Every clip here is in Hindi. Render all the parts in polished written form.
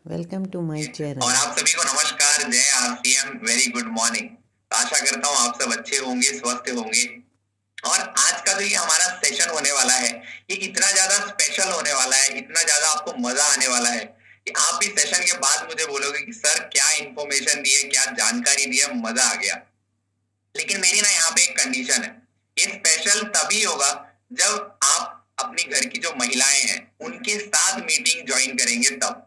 वेलकम टू माय और चैनल। आप सभी को नमस्कार, जय आरसीएम, वेरी गुड मॉर्निंग। आशा करता हूँ आप सब अच्छे होंगे, स्वस्थ होंगे। और आज का जो ये हमारा सेशन होने वाला है, ये इतना ज्यादा स्पेशल होने वाला है, इतना ज्यादा आपको मजा आने वाला है कि आप इस सेशन के बाद मुझे बोलोगे कि सर क्या इंफॉर्मेशन दी है, क्या जानकारी दी है, मजा आ गया। लेकिन मेरी ना यहाँ पे एक कंडीशन है। ये स्पेशल तभी होगा जब आप अपनी घर की जो महिलाएं हैं उनके साथ मीटिंग ज्वाइन करेंगे तब।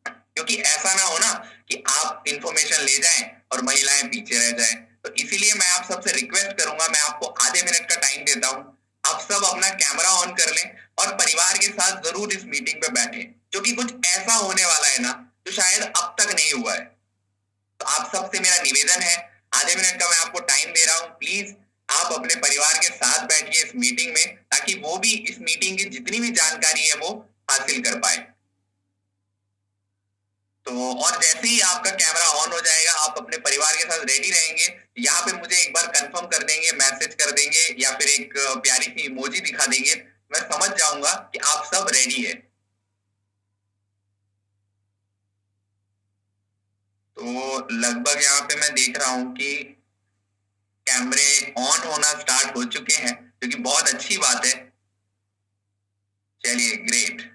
क्योंकि ऐसा ना हो ना कि आप इंफॉर्मेशन ले जाएं और महिलाएं पीछे रह जाएं। तो इसीलिए मैं आप सबसे रिक्वेस्ट करूंगा, मैं आपको आधे मिनट का टाइम देता हूं। आप सब अपना कैमरा ऑन कर लें और परिवार के साथ जरूर इस मीटिंग पे बैठें, क्योंकि कुछ ऐसा होने वाला है ना जो शायद अब तक नहीं हुआ है। तो आप सबसे मेरा निवेदन है, आधे मिनट का मैं आपको टाइम दे रहा हूं, प्लीज आप अपने परिवार के साथ बैठिए इस मीटिंग में, ताकि वो भी इस मीटिंग की जितनी भी जानकारी है वो हासिल कर पाए। तो और जैसे ही आपका कैमरा ऑन हो जाएगा, आप अपने परिवार के साथ रेडी रहेंगे, यहाँ पे मुझे एक बार कंफर्म कर देंगे, मैसेज कर देंगे या फिर एक प्यारी सी इमोजी दिखा देंगे। मैं समझ जाऊंगा कि आप सब रेडी है। तो लगभग यहाँ पे मैं देख रहा हूँ कि कैमरे ऑन होना स्टार्ट हो चुके हैं, जो कि बहुत अच्छी बात है। चलिए, ग्रेट।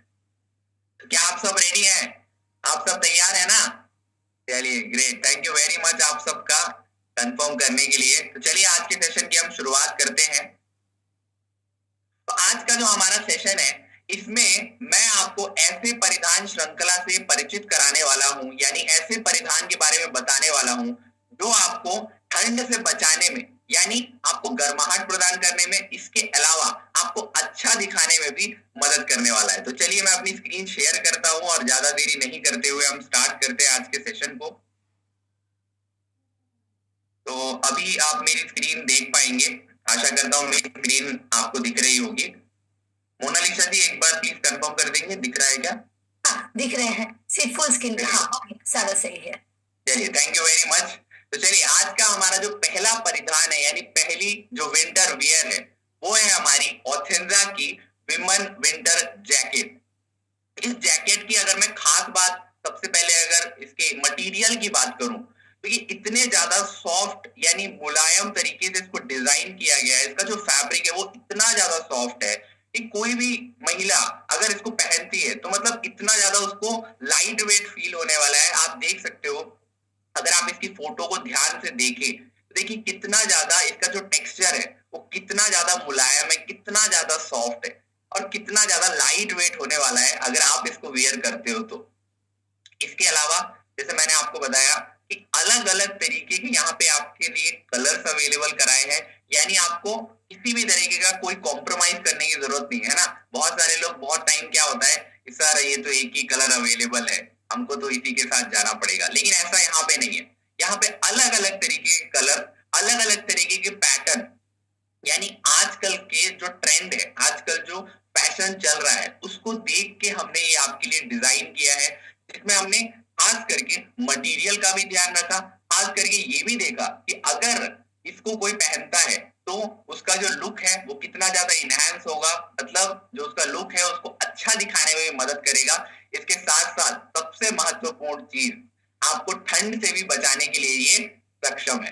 तो क्या आप सब रेडी हैं? आप सब तैयार है ना? चलिए, great, thank you very much आप सबका कंफर्म करने के लिए। तो चलिए आज के सेशन की हम शुरुआत करते हैं। तो आज का जो हमारा सेशन है, इसमें मैं आपको ऐसे परिधान श्रृंखला से परिचित कराने वाला हूं, यानी ऐसे परिधान के बारे में बताने वाला हूं जो आपको ठंड से बचाने में, यानी आपको गर्माहट प्रदान करने में, इसके अलावा आपको अच्छा दिखाने में भी मदद करने वाला है। तो चलिए मैं अपनी स्क्रीन शेयर करता हूं और ज्यादा देरी नहीं करते हुए हम स्टार्ट करते हैं आज के सेशन को। तो अभी आप मेरी स्क्रीन देख पाएंगे, आशा करता हूँ मेरी स्क्रीन आपको दिख रही होगी। मोनालिसा जी एक बार प्लीज कंफर्म कर देंगे, दिख रहा है क्या? हाँ, दिख रहे हैं, सिर्फ फुल स्क्रीन पे। हाँ, सारा सही है। चलिए, थैंक यू वेरी मच। तो चलिए आज का हमारा जो पहला परिधान है, यानी पहली जो विंटर वियर है, वो है हमारी ऑथेंजा की विमन विंटर जैकेट। इस जैकेट की अगर मैं खास बात, सबसे पहले अगर इसके मटेरियल की बात करूं, तो ये इतने ज्यादा सॉफ्ट यानी मुलायम तरीके से इसको डिजाइन किया गया है। इसका जो फैब्रिक है वो इतना ज्यादा सॉफ्ट है कि कोई भी महिला अगर इसको पहनती है तो मतलब इतना ज्यादा उसको लाइट वेट फील होने वाला है। आप देख सकते हो, अगर आप इसकी फोटो को ध्यान से देखें तो देखिए कितना ज्यादा इसका जो टेक्सचर है वो कितना ज्यादा मुलायम है, कितना ज्यादा सॉफ्ट है और कितना ज्यादा लाइट वेट होने वाला है अगर आप इसको वेयर करते हो तो। इसके अलावा जैसे मैंने आपको बताया कि अलग अलग तरीके के यहाँ पे आपके लिए कलर्स अवेलेबल कराए हैं, यानी आपको किसी भी तरीके का कोई कॉम्प्रोमाइज करने की जरूरत नहीं है ना। बहुत सारे लोग, बहुत टाइम क्या होता है कि सर ये तो एक ही कलर अवेलेबल है, हमको तो इसी के साथ जाना पड़ेगा, लेकिन ऐसा यहाँ पे नहीं है। यहाँ पे अलग अलग तरीके के कलर, अलग अलग तरीके के पैटर्न, यानी आजकल के जो ट्रेंड है, आजकल जो फैशन चल रहा है, उसको देख के हमने ये आपके लिए डिजाइन किया है। जिसमें हमने खास करके मटेरियल का भी ध्यान रखा, खास करके ये भी देखा कि अगर इसको कोई पहनता है तो उसका जो लुक है वो कितना ज्यादा इनहेंस होगा, मतलब जो उसका लुक है उसको अच्छा दिखाने में भी मदद करेगा। इसके साथ साथ सबसे महत्वपूर्ण चीज, आपको ठंड से भी बचाने के लिए ये सक्षम है।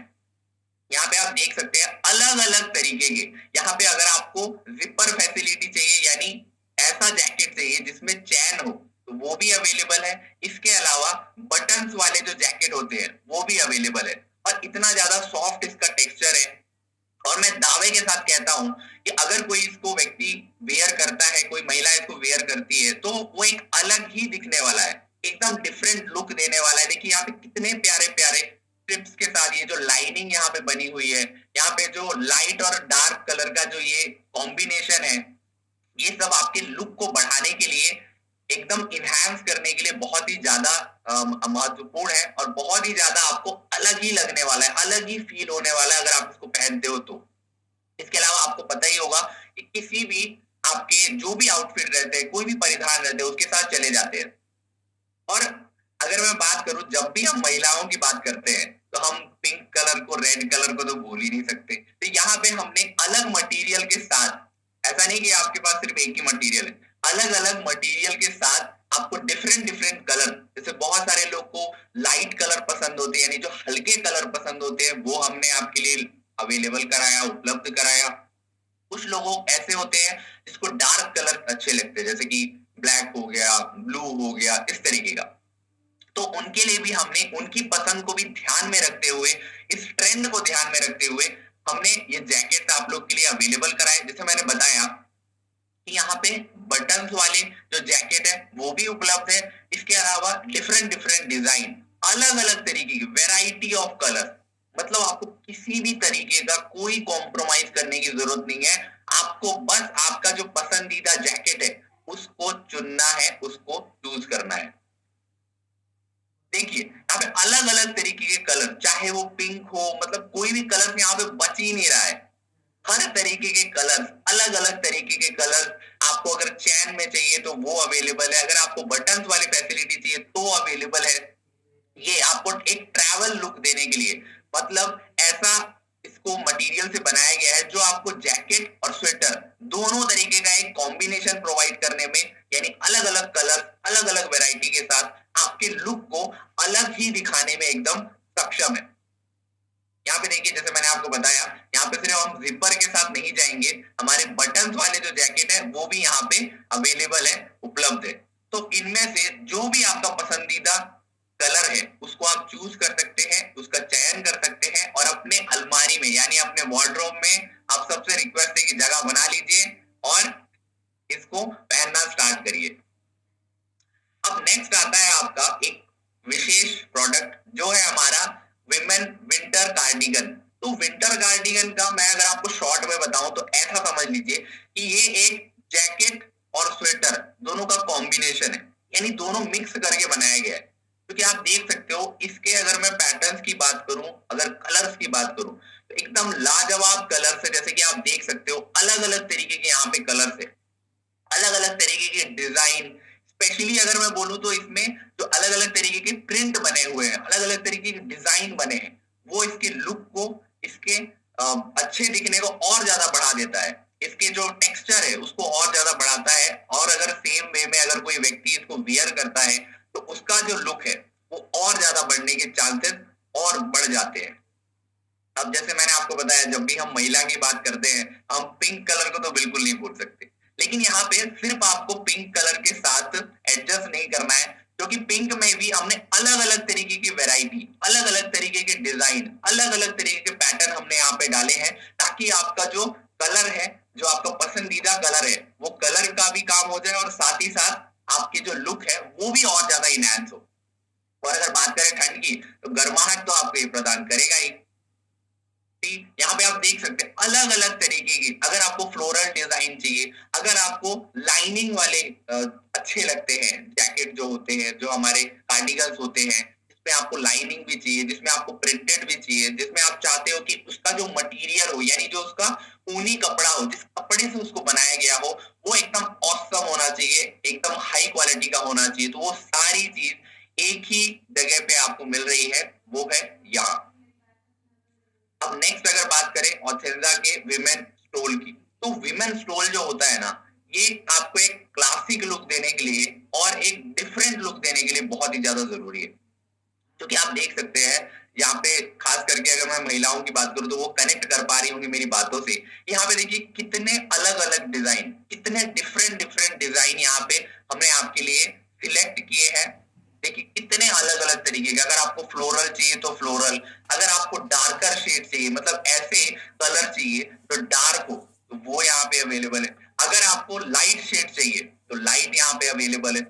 यहाँ पे आप देख सकते हैं अलग अलग तरीके के, यहाँ पे अगर आपको जिपर फैसिलिटी चाहिए, यानी ऐसा जैकेट चाहिए जिसमें चैन हो, तो वो भी अवेलेबल है। इसके अलावा बटन्स वाले जो जैकेट होते हैं वो भी अवेलेबल है। और इतना ज्यादा सॉफ्ट इसका टेक्सचर है, और मैं दावे के साथ कहता हूं कि अगर कोई इसको व्यक्ति वेयर करता है, कोई महिला इसको वेयर करती है, तो वो एक अलग ही दिखने वाला है, एकदम डिफरेंट लुक देने वाला है। देखिए यहाँ पे कितने प्यारे प्यारे स्ट्रिप्स के साथ ये जो लाइनिंग यहाँ पे बनी हुई है, यहाँ पे जो लाइट और डार्क कलर का जो ये कॉम्बिनेशन है, ये सब आपके लुक को बढ़ाने के लिए, एकदम इनहैंस करने के लिए बहुत ही ज्यादा महत्वपूर्ण है और बहुत ही ज्यादा आपको अलग ही लगने वाला है, अलग ही फील होने वाला है अगर आप इसको पहनते हो तो। इसके अलावा आपको पता ही होगा कि किसी भी आपके जो भी आउटफिट रहते हैं, कोई भी परिधान रहते हैं, उसके साथ चले जाते हैं। और अगर मैं बात करूं, जब भी हम महिलाओं की बात करते हैं तो हम पिंक कलर को, रेड कलर को तो भूल ही नहीं सकते। तो यहाँ पे हमने अलग मटेरियल के साथ, ऐसा नहीं कि आपके पास सिर्फ एक ही मटेरियल है, अलग अलग मटेरियल के साथ आपको डिफरेंट डिफरेंट कलर, जैसे बहुत सारे लोग को लाइट कलर पसंद होते हैं, यानी जो हल्के कलर पसंद होते हैं, वो हमने आपके लिए अवेलेबल कराया, उपलब्ध कराया। कुछ लोगों ऐसे होते हैं जिसको डार्क कलर अच्छे लगते हैं, जैसे कि ब्लैक हो गया, ब्लू हो गया, इस तरीके का। तो उनके लिए भी हमने उनकी पसंद को भी ध्यान में रखते हुए, इस ट्रेंड को ध्यान में रखते हुए हमने ये जैकेट आप लोग के लिए अवेलेबल कराए। जैसे मैंने बताया कि यहाँ पे बटन्स वाले जो जैकेट है वो भी उपलब्ध है। इसके अलावा डिफरेंट डिफरेंट डिजाइन, अलग अलग तरीके की वेराइटी ऑफ कलर, मतलब आपको किसी भी तरीके का कोई कॉम्प्रोमाइज करने की जरूरत नहीं है। आपको बस आपका जो पसंदीदा जैकेट है उसको चुनना है, उसको चूज करना है। देखिए यहाँ पे अलग अलग तरीके के कलर, चाहे वो पिंक हो, मतलब कोई भी कलर यहाँ पे बच ही नहीं रहा है। हर तरीके के कलर, अलग अलग तरीके के कलर। आपको अगर चैन में चाहिए तो वो अवेलेबल है, अगर आपको बटन्स वाली फैसिलिटी चाहिए तो अवेलेबल है। ये आपको एक ट्रैवल लुक देने के लिए, मतलब ऐसा इसको मटेरियल से बनाया गया है जो आपको जैकेट और स्वेटर दोनों तरीके का एक कॉम्बिनेशन प्रोवाइड करने में, यानी अलग अलग कलर, अलग अलग वैरायटी के साथ आपके लुक को अलग ही दिखाने में एकदम सक्षम है। यहाँ पे देखिए, जैसे मैंने आपको बताया, यहाँ पे सिर्फ हम जिपर के साथ नहीं जाएंगे, हमारे बटन्स वाले जो जैकेट है वो भी यहाँ पे अवेलेबल है, उपलब्ध है। तो इनमें से जो भी आपका पसंदीदा कलर है उसको आप चूज कर सकते हैं, उसका चयन कर सकते हैं और अपने अलमारी में, यानी अपने वार्डरोब में आप सबसे रिक्वेस्ट है कि जगह बना लीजिए और इसको पहनना स्टार्ट करिए। अब नेक्स्ट आता है आपका एक विशेष प्रोडक्ट जो है हमारा विमेन विंटर कार्डिगन। तो विंटर कार्डिगन का मैं अगर आपको शॉर्ट में बताऊं तो ऐसा समझ लीजिए कि ये एक जैकेट और स्वेटर दोनों का कॉम्बिनेशन है, यानी दोनों मिक्स करके बनाया गया है। क्योंकि आप देख सकते हो इसके, अगर मैं पैटर्न्स की बात करूं, अगर कलर्स की बात करूं, तो एकदम लाजवाब कलर्स है। जैसे कि आप देख सकते हो अलग अलग तरीके के यहाँ पे कलर्स है, अलग अलग तरीके के डिजाइन। स्पेशली अगर मैं बोलूं तो इसमें जो अलग अलग तरीके के प्रिंट बने हुए हैं, अलग अलग तरीके के डिजाइन बने हैं, वो इसके लुक को, इसके अच्छे दिखने को और ज्यादा बढ़ा देता है। इसके जो टेक्सचर है उसको और ज्यादा बढ़ाता है। और अगर सेम वे में अगर कोई व्यक्ति इसको वियर करता है तो उसका जो लुक है वो और ज्यादा बढ़ने के चांसेस और बढ़ जाते हैं। अब जैसे मैंने आपको बताया, जब भी हम महिला की बात करते हैं हम पिंक कलर को तो बिल्कुल नहीं भूल सकते, लेकिन यहाँ पे सिर्फ आपको पिंक कलर के साथ एडजस्ट नहीं करना है, क्योंकि पिंक में भी हमने अलग अलग तरीके की वैरायटी, अलग अलग तरीके के डिजाइन, अलग अलग तरीके के पैटर्न हमने यहाँ पे डाले हैं, ताकि आपका जो कलर है, जो आपका पसंदीदा कलर है, वो कलर का भी काम हो जाए और साथ ही साथ आपकी जो लुक है वो भी और ज्यादा इनहैंस हो। और अगर बात करें ठंड की, तो गर्माहट तो आपको ये प्रदान करेगा ही। यहाँ पे आप देख सकते हैं अलग अलग तरीके की, अगर आपको फ्लोरल डिजाइन चाहिए, अगर आपको लाइनिंग वाले अच्छे लगते हैं जैकेट जो होते हैं, जो हमारे कार्डिगन्स होते हैं, जिसमें आपको लाइनिंग भी चाहिए, जिसमें आपको प्रिंटेड भी चाहिए, जिसमें आप चाहते हो कि उसका जो मटेरियल हो, यानी जो उसका ऊनी कपड़ा हो, जिस कपड़े से उसको बनाया गया हो, वो एकदम ऑसम होना चाहिए, एकदम हाई क्वालिटी का होना चाहिए। तो वो सारी चीज एक ही जगह पे आपको मिल रही है, वो है यहाँ। अब नेक्स्ट अगर बात करें ऑथेंजा के विमेन स्टोल की, तो विमेन स्टोल जो होता है ना, ये आपको एक क्लासिक लुक देने के लिए और एक डिफरेंट लुक देने के लिए बहुत ही ज्यादा जरूरी है। क्योंकि आप देख सकते हैं यहाँ पे, खास करके अगर मैं महिलाओं की बात करूं तो वो कनेक्ट कर पा रही होंगी मेरी बातों से। यहाँ पे देखिए कितने अलग अलग डिजाइन, कितने डिफरेंट डिफरेंट डिजाइन यहाँ पे हमने आपके लिए सिलेक्ट किए हैं। देखिए कितने अलग अलग तरीके के, अगर आपको फ्लोरल चाहिए तो फ्लोरल, अगर आपको डार्कर शेड चाहिए, मतलब ऐसे कलर चाहिए तो डार्क हो, तो वो यहाँ पे अवेलेबल है। अगर आपको लाइट शेड चाहिए तो लाइट यहाँ पे अवेलेबल है।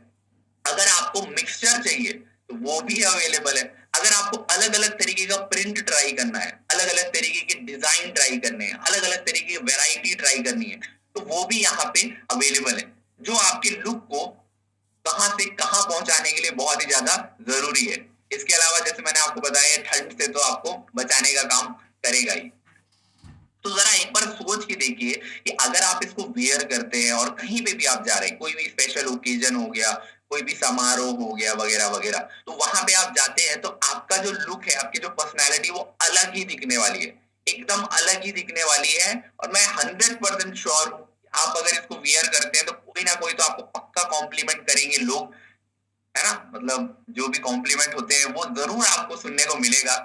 अगर आपको मिक्सचर चाहिए तो वो भी अवेलेबल है। अगर आपको अलग अलग तरीके का प्रिंट ट्राई करना है, अलग अलग तरीके के डिजाइन ट्राई करने हैं, अलग अलग तरीके की वैरायटी ट्राई करनी है, तो वो भी यहाँ पे अवेलेबल है, जो आपके लुक को कहां से कहां पहुंचाने के लिए बहुत ही ज्यादा जरूरी है। इसके अलावा जैसे मैंने आपको बताया, ठंड से तो आपको बचाने का काम करेगा ही। तो जरा एक बार सोच के देखिए कि अगर आप इसको वेयर करते हैं और कहीं पे भी आप जा रहे हैं, कोई भी स्पेशल ओकेजन हो गया, कोई भी समारोह हो गया वगैरह वगैरह, तो वहां पे आप जाते हैं तो आपका जो लुक है, आपकी जो पर्सनैलिटी, वो अलग ही दिखने वाली है, एकदम अलग ही दिखने वाली है। और मैं 100% श्योर हूँ, आप अगर इसको वियर करते हैं तो कोई ना कोई तो आपको पक्का कॉम्प्लीमेंट करेंगे लोग, है ना? मतलब जो भी कॉम्प्लीमेंट होते हैं वो जरूर आपको सुनने को मिलेगा।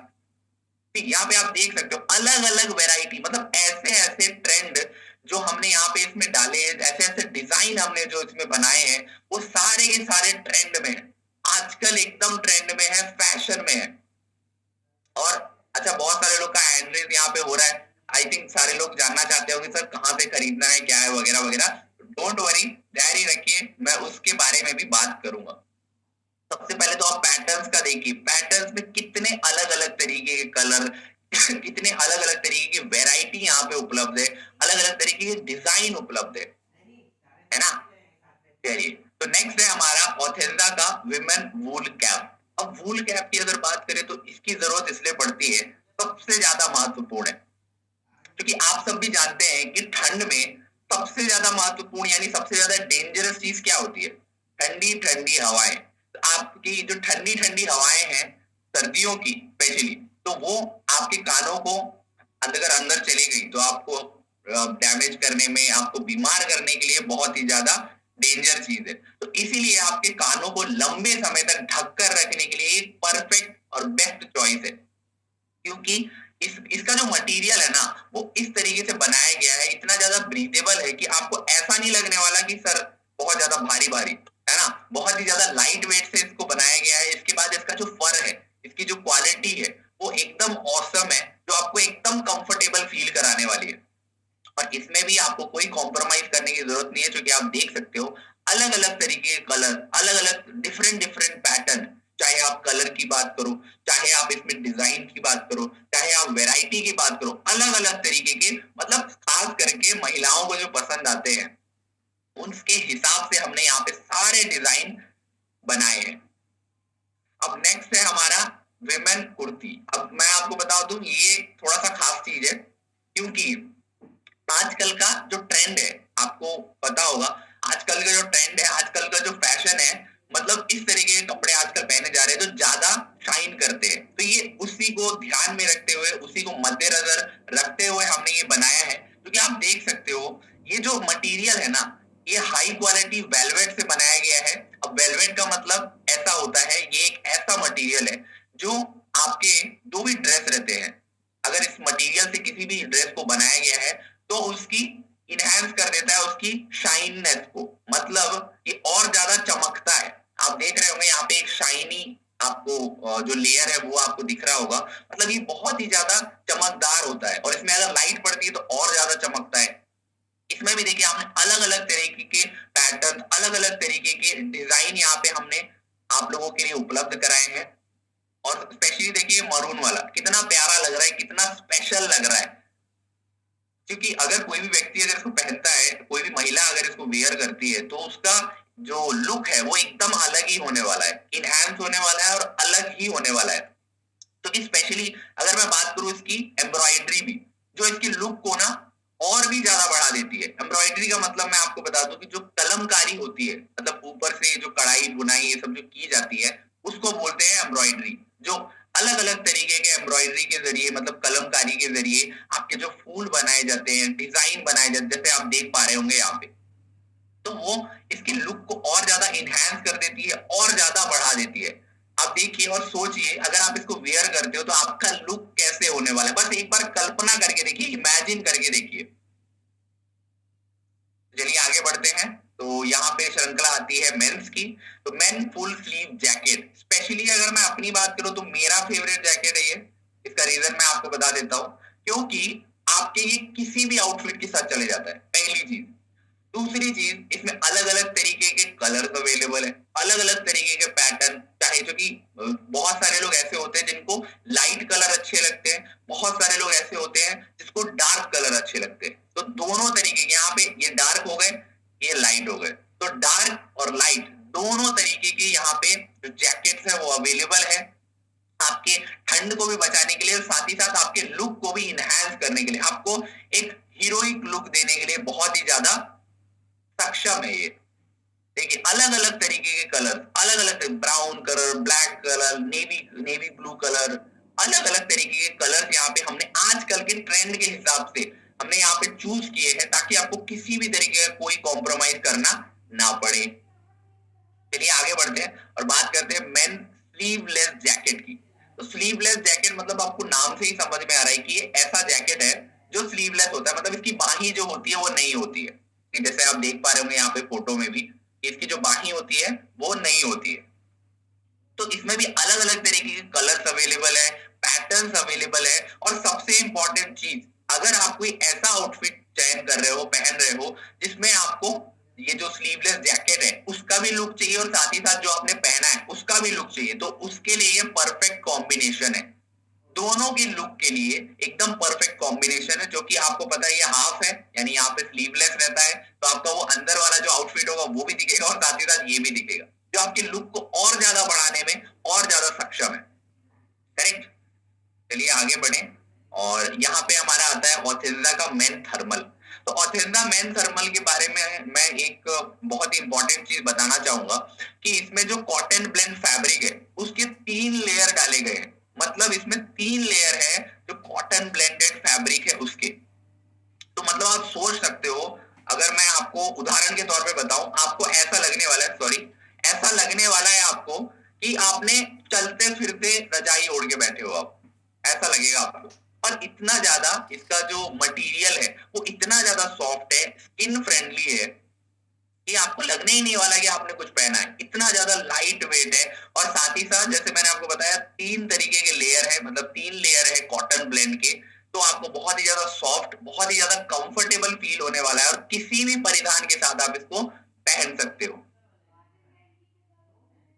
ठीक, यहाँ पे आप देख सकते हो अलग अलग वैरायटी, मतलब ऐसे ऐसे ट्रेंड जो हमने यहाँ पे इसमें डाले हैं, ऐसे ऐसे डिजाइन हमने जो इसमें बनाए हैं, वो सारे के सारे ट्रेंड में है। आजकल एकदम ट्रेंड में है, फैशन में है। और अच्छा, बहुत सारे लोग का हैंड रेज यहाँ पे हो रहा है। आई थिंक सारे लोग जानना चाहते होंगे सर कहाँ से खरीदना है, क्या है, वगैरह वगैरह। डोंट वरी, धैर्य रखिए, मैं उसके बारे में भी बात करूंगा। सबसे पहले तो आप पैटर्न्स का देखिए, पैटर्न्स में कितने अलग अलग तरीके के कलर कितने अलग अलग तरीके की वैरायटी यहाँ पे उपलब्ध है, अलग अलग तरीके के डिजाइन उपलब्ध है ना? चलिए, तो नेक्स्ट है हमारा ऑथेंजा का विमेन वूल कैप। अब वूल कैप की अगर बात करें तो इसकी जरूरत इसलिए पड़ती है, सबसे ज्यादा महत्वपूर्ण है, क्योंकि आप सब भी जानते हैं कि ठंड में सबसे ज्यादा महत्वपूर्ण यानी सबसे ज्यादा डेंजरस चीज क्या होती है? ठंडी ठंडी हवाएं। तो आपकी जो ठंडी ठंडी हवाएं हैं सर्दियों की स्पेशली, तो वो आपके कानों को अगर अंदर चली गई तो आपको डैमेज करने में, आपको बीमार करने के लिए बहुत ही ज्यादा डेंजर चीज है। तो इसीलिए आपके कानों को लंबे समय तक ढक कर रखने के लिए एक परफेक्ट और बेस्ट चॉइस है, क्योंकि इसका जो मटेरियल है ना, वो इस तरीके से बनाया गया है, इतना ज्यादा ब्रीथेबल है कि आपको ऐसा नहीं लगने वाला कि सर बहुत ज्यादा भारी भारी है ना। बहुत ही ज्यादा लाइट वेट से इसको बनाया गया है। इसके बाद इसका जो फर है, इसकी जो क्वालिटी है, वो एकदम औसम है, जो आपको एकदम कंफर्टेबल फील कराने वाली है। और इसमें भी आपको कोई कॉम्प्रोमाइज करने की जरूरत नहीं है, क्योंकि आप देख सकते हो अलग अलग तरीके के कलर, अलग अलग डिफरेंट डिफरेंट पैटर्न। चाहे आप कलर की बात करो, चाहे आप इसमें डिजाइन की बात करो, चाहे आप वैरायटी की बात करो, अलग अलग तरीके के, मतलब खास करके महिलाओं को जो पसंद आते हैं उनके हिसाब से हमने यहाँ पे सारे डिजाइन बनाए हैं। अब नेक्स्ट है हमारा विमेन कुर्ती। अब मैं आपको बता दूं, ये थोड़ा सा खास चीज है, क्योंकि आजकल का जो ट्रेंड है, आपको पता होगा आजकल का जो ट्रेंड है, आजकल का जो फैशन है, मतलब इस तरीके के कपड़े आजकल पहने जा रहे हैं जो ज्यादा शाइन करते हैं। तो ये उसी को ध्यान में रखते हुए, उसी को मद्देनजर रखते हुए हमने ये बनाया है। क्योंकि आप देख सकते हो ये जो मटेरियल है ना, ये हाई क्वालिटी वेलवेट से बनाया गया है। अब वेलवेट का मतलब ऐसा होता है, ये एक ऐसा मटेरियल है जो आपके जो भी ड्रेस रहते हैं, अगर इस मटेरियल से किसी भी ड्रेस को बनाया गया है तो उसकी इनहेंस कर देता है, उसकी शाइननेस को, मतलब ये और ज्यादा चमकता है। आप देख रहे होंगे यहाँ पे एक शाइनी आपको जो लेयर है वो आपको दिख रहा होगा, मतलब ये बहुत ही ज्यादा चमकदार होता है। और इसमें अगर लाइट पड़ती है तो और ज्यादा चमकता है। इसमें भी देखिए हमने अलग अलग तरीके के पैटर्न, अलग अलग तरीके के डिजाइन यहाँ पे हमने आप लोगों के लिए उपलब्ध कराए हैं। और स्पेशली देखिए मरून वाला कितना प्यारा लग रहा है, कितना स्पेशल लग रहा है। क्योंकि अगर कोई भी व्यक्ति अगर इसको पहनता है, कोई भी महिला अगर इसको वेयर करती है, तो उसका जो लुक है वो एकदम अलग ही होने वाला है, इनहैंस होने वाला है और अलग ही होने वाला है। तो स्पेशली अगर मैं बात करूं इसकी एम्ब्रॉयडरी भी, जो इसकी लुक को ना और भी ज्यादा बढ़ा देती है। एम्ब्रॉयडरी का मतलब मैं आपको बता दूं कि जो कलमकारी होती है, मतलब ऊपर से जो कढ़ाई बुनाई ये सब जो की जाती है, उसको बोलते हैं एम्ब्रॉयडरी। जो अलग अलग तरीके के एम्ब्रॉयडरी के जरिए, मतलब कलमकारी के जरिए आपके जो फूल बनाए जाते हैं, डिजाइन बनाए जाते हैं, जैसे आप देख पा रहे होंगे यहाँ पे, तो वो इसकी लुक को और ज्यादा इनहेंस कर देती है, और ज्यादा बढ़ा देती है। आप देखिए और सोचिए, अगर आप इसको वेयर करते हो तो आपका लुक कैसे होने वाला है, बस एक बार कल्पना करके देखिए, इमेजिन करके देखिए। चलिए आगे बढ़ते हैं। तो यहाँ पे श्रृंखला आती है मेंस की। तो main full sleeve jacket, specially अगर मैं अपनी बात करूं तो मेरा फेवरेट जैकेट है ये। इसका रीजन मैं आपको बता देता हूँ, क्योंकि आपके ये किसी भी आउटफिट के साथ चले जाता है, पहली चीज। दूसरी चीज, इसमें अलग अलग तरीके के कलर अवेलेबल है, अलग अलग तरीके के पैटर्न, चाहे जो कि बहुत सारे लोग ऐसे होते हैं जिनको लाइट कलर अच्छे लगते हैं, बहुत सारे लोग ऐसे होते हैं जिसको डार्क कलर अच्छे लगते हैं। तो दोनों तरीके के, यहाँ पे ये डार्क हो गए, ये लाइट हो गए, तो डार्क और लाइट दोनों तरीके के यहाँ पे जो जैकेट्स है वो अवेलेबल है, आपके ठंड को भी बचाने के लिए, साथ ही साथ आपके लुक को भी इनहेंस करने के लिए, आपको एक हीरोइक लुक देने के लिए बहुत ही ज्यादा सक्षम है ये। देखिए अलग अलग तरीके के कलर, अलग अलग brown colour, black colour, navy navy blue colour, अलग अलग तरीके के कलर यहाँ पे हमने आजकल के ट्रेंड के हिसाब से हमने यहाँ पे चूज किए हैं, ताकि आपको किसी भी तरीके का कोई कॉम्प्रोमाइज करना ना पड़े। चलिए आगे बढ़ते हैं और बात करते हैं मेन स्लीवलेस जैकेट की। तो स्लीवलेस जैकेट मतलब आपको नाम से ही समझ में आ रहा है कि ये ऐसा जैकेट है जो स्लीवलेस होता है, मतलब इसकी बाही जो होती है वो नहीं होती है। कि जैसे आप देख पा रहे होंगे यहाँ पे फोटो में भी, इसकी जो बाही होती है वो नहीं होती है। तो इसमें भी अलग अलग तरीके के कलर्स अवेलेबल है, पैटर्न्स अवेलेबल है, और सबसे इंपॉर्टेंट चीज, अगर आप कोई ऐसा आउटफिट चयन कर रहे हो, पहन रहे हो, जिसमें आपको ये जो स्लीवलेस जैकेट है उसका भी लुक चाहिए और साथ ही साथ जो आपने पहना है उसका भी लुक चाहिए, तो उसके लिए ये परफेक्ट कॉम्बिनेशन है। दोनों के लुक के लिए एकदम परफेक्ट कॉम्बिनेशन है, जो कि आपको पता है ये हाफ है, यानी यहाँ पे स्लीवलेस रहता है, तो आपका वो अंदर वाला जो आउटफिट होगा वो भी दिखेगा और साथ ही साथ ये भी दिखेगा, जो आपके लुक को और ज्यादा बढ़ाने में और ज्यादा सक्षम है। करेक्ट। चलिए आगे बढ़े, और यहाँ पे हमारा आता है ऑथेंजा का मेन थर्मल। तो ऑथेंजा मेन थर्मल के बारे में मैं एक बहुत ही इंपॉर्टेंट चीज बताना चाहूंगा कि इसमें जो कॉटन ब्लेंड फैब्रिक है उसके 3 लेयर डाले गए हैं। मतलब इसमें 3 लेयर है जो कॉटन ब्लेंडेड फैब्रिक है उसके। तो मतलब आप सोच सकते हो, अगर मैं आपको उदाहरण के तौर पे बताऊं, आपको ऐसा लगने वाला है, सॉरी, ऐसा लगने वाला है आपको कि आपने चलते फिरते रजाई ओढ़ के बैठे हो, आप ऐसा लगेगा आपको। और इतना ज्यादा इसका जो मटेरियल है वो इतना ज्यादा सॉफ्ट है, स्किन फ्रेंडली है, कि आपको लगने ही नहीं वाला कि आपने कुछ पहना है। इतना ज्यादा लाइट वेट है, और साथ ही साथ जैसे मैंने आपको बताया 3 तरीके के लेयर है, मतलब 3 लेयर है कॉटन ब्लेंड के, तो आपको बहुत ही ज्यादा सॉफ्ट, बहुत ही ज्यादा कंफर्टेबल फील होने वाला है, और किसी भी परिधान के साथ आप इसको पहन सकते हो।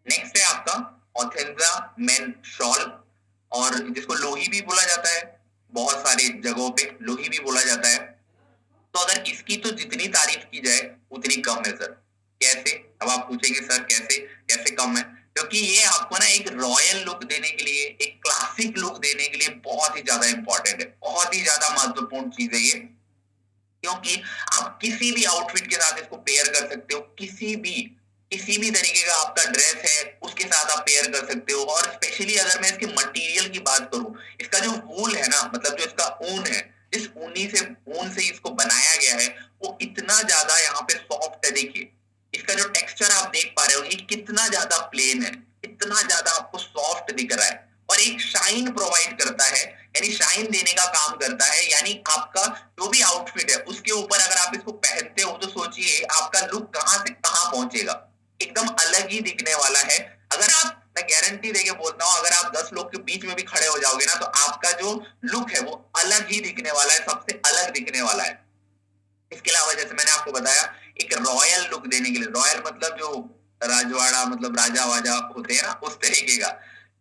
नेक्स्ट है आपका ऑथेंजा मेन शॉल, और जिसको लोही भी बोला जाता है, बहुत सारे जगहों पे लोही भी बोला जाता है। तो अगर इसकी तो जितनी तारीफ की जाए उतनी कम है सर। कैसे? अब आप पूछेंगे सर कैसे कैसे कम है? क्योंकि ये आपको ना एक रॉयल लुक देने के लिए, एक क्लासिक लुक देने के लिए बहुत ही ज्यादा इंपॉर्टेंट है, बहुत ही ज्यादा महत्वपूर्ण चीज है ये। क्योंकि आप किसी भी आउटफिट के साथ इसको पेयर कर सकते हो, किसी भी तरीके का आपका ड्रेस है उसके साथ आप पेयर कर सकते हो। और स्पेशली अगर मैं इसके मटेरियल की बात करूं, इसका जो वूल है ना, मतलब जो इसका ऊन है, जिस ऊन से इसको बनाया गया है, वो इतना ज्यादा यहाँ पे सॉफ्ट है। देखिए इसका जो टेक्सचर आप देख पा रहे हो, ये कितना ज्यादा प्लेन है, इतना ज्यादा आपको सॉफ्ट दिख रहा है, और एक शाइन प्रोवाइड करता है, यानी शाइन देने का काम करता है। यानी आपका जो भी आउटफिट है उसके ऊपर अगर आप इसको पहनते हो, तो सोचिए आपका लुक कहां से कहां पहुंचेगा, एकदम अलग ही दिखने वाला है। अगर आप, मैं गारंटी देके बोलता हूँ, अगर आप 10 लोग के बीच में भी खड़े हो जाओगे ना, तो आपका जो लुक है वो अलग ही दिखने वाला है, सबसे अलग दिखने वाला है। इसके अलावा जैसे मैंने आपको बताया, एक रॉयल लुक देने के लिए, रॉयल मतलब जो राजवाड़ा, मतलब राजा वाजा होते हैं ना, उस तरीके का।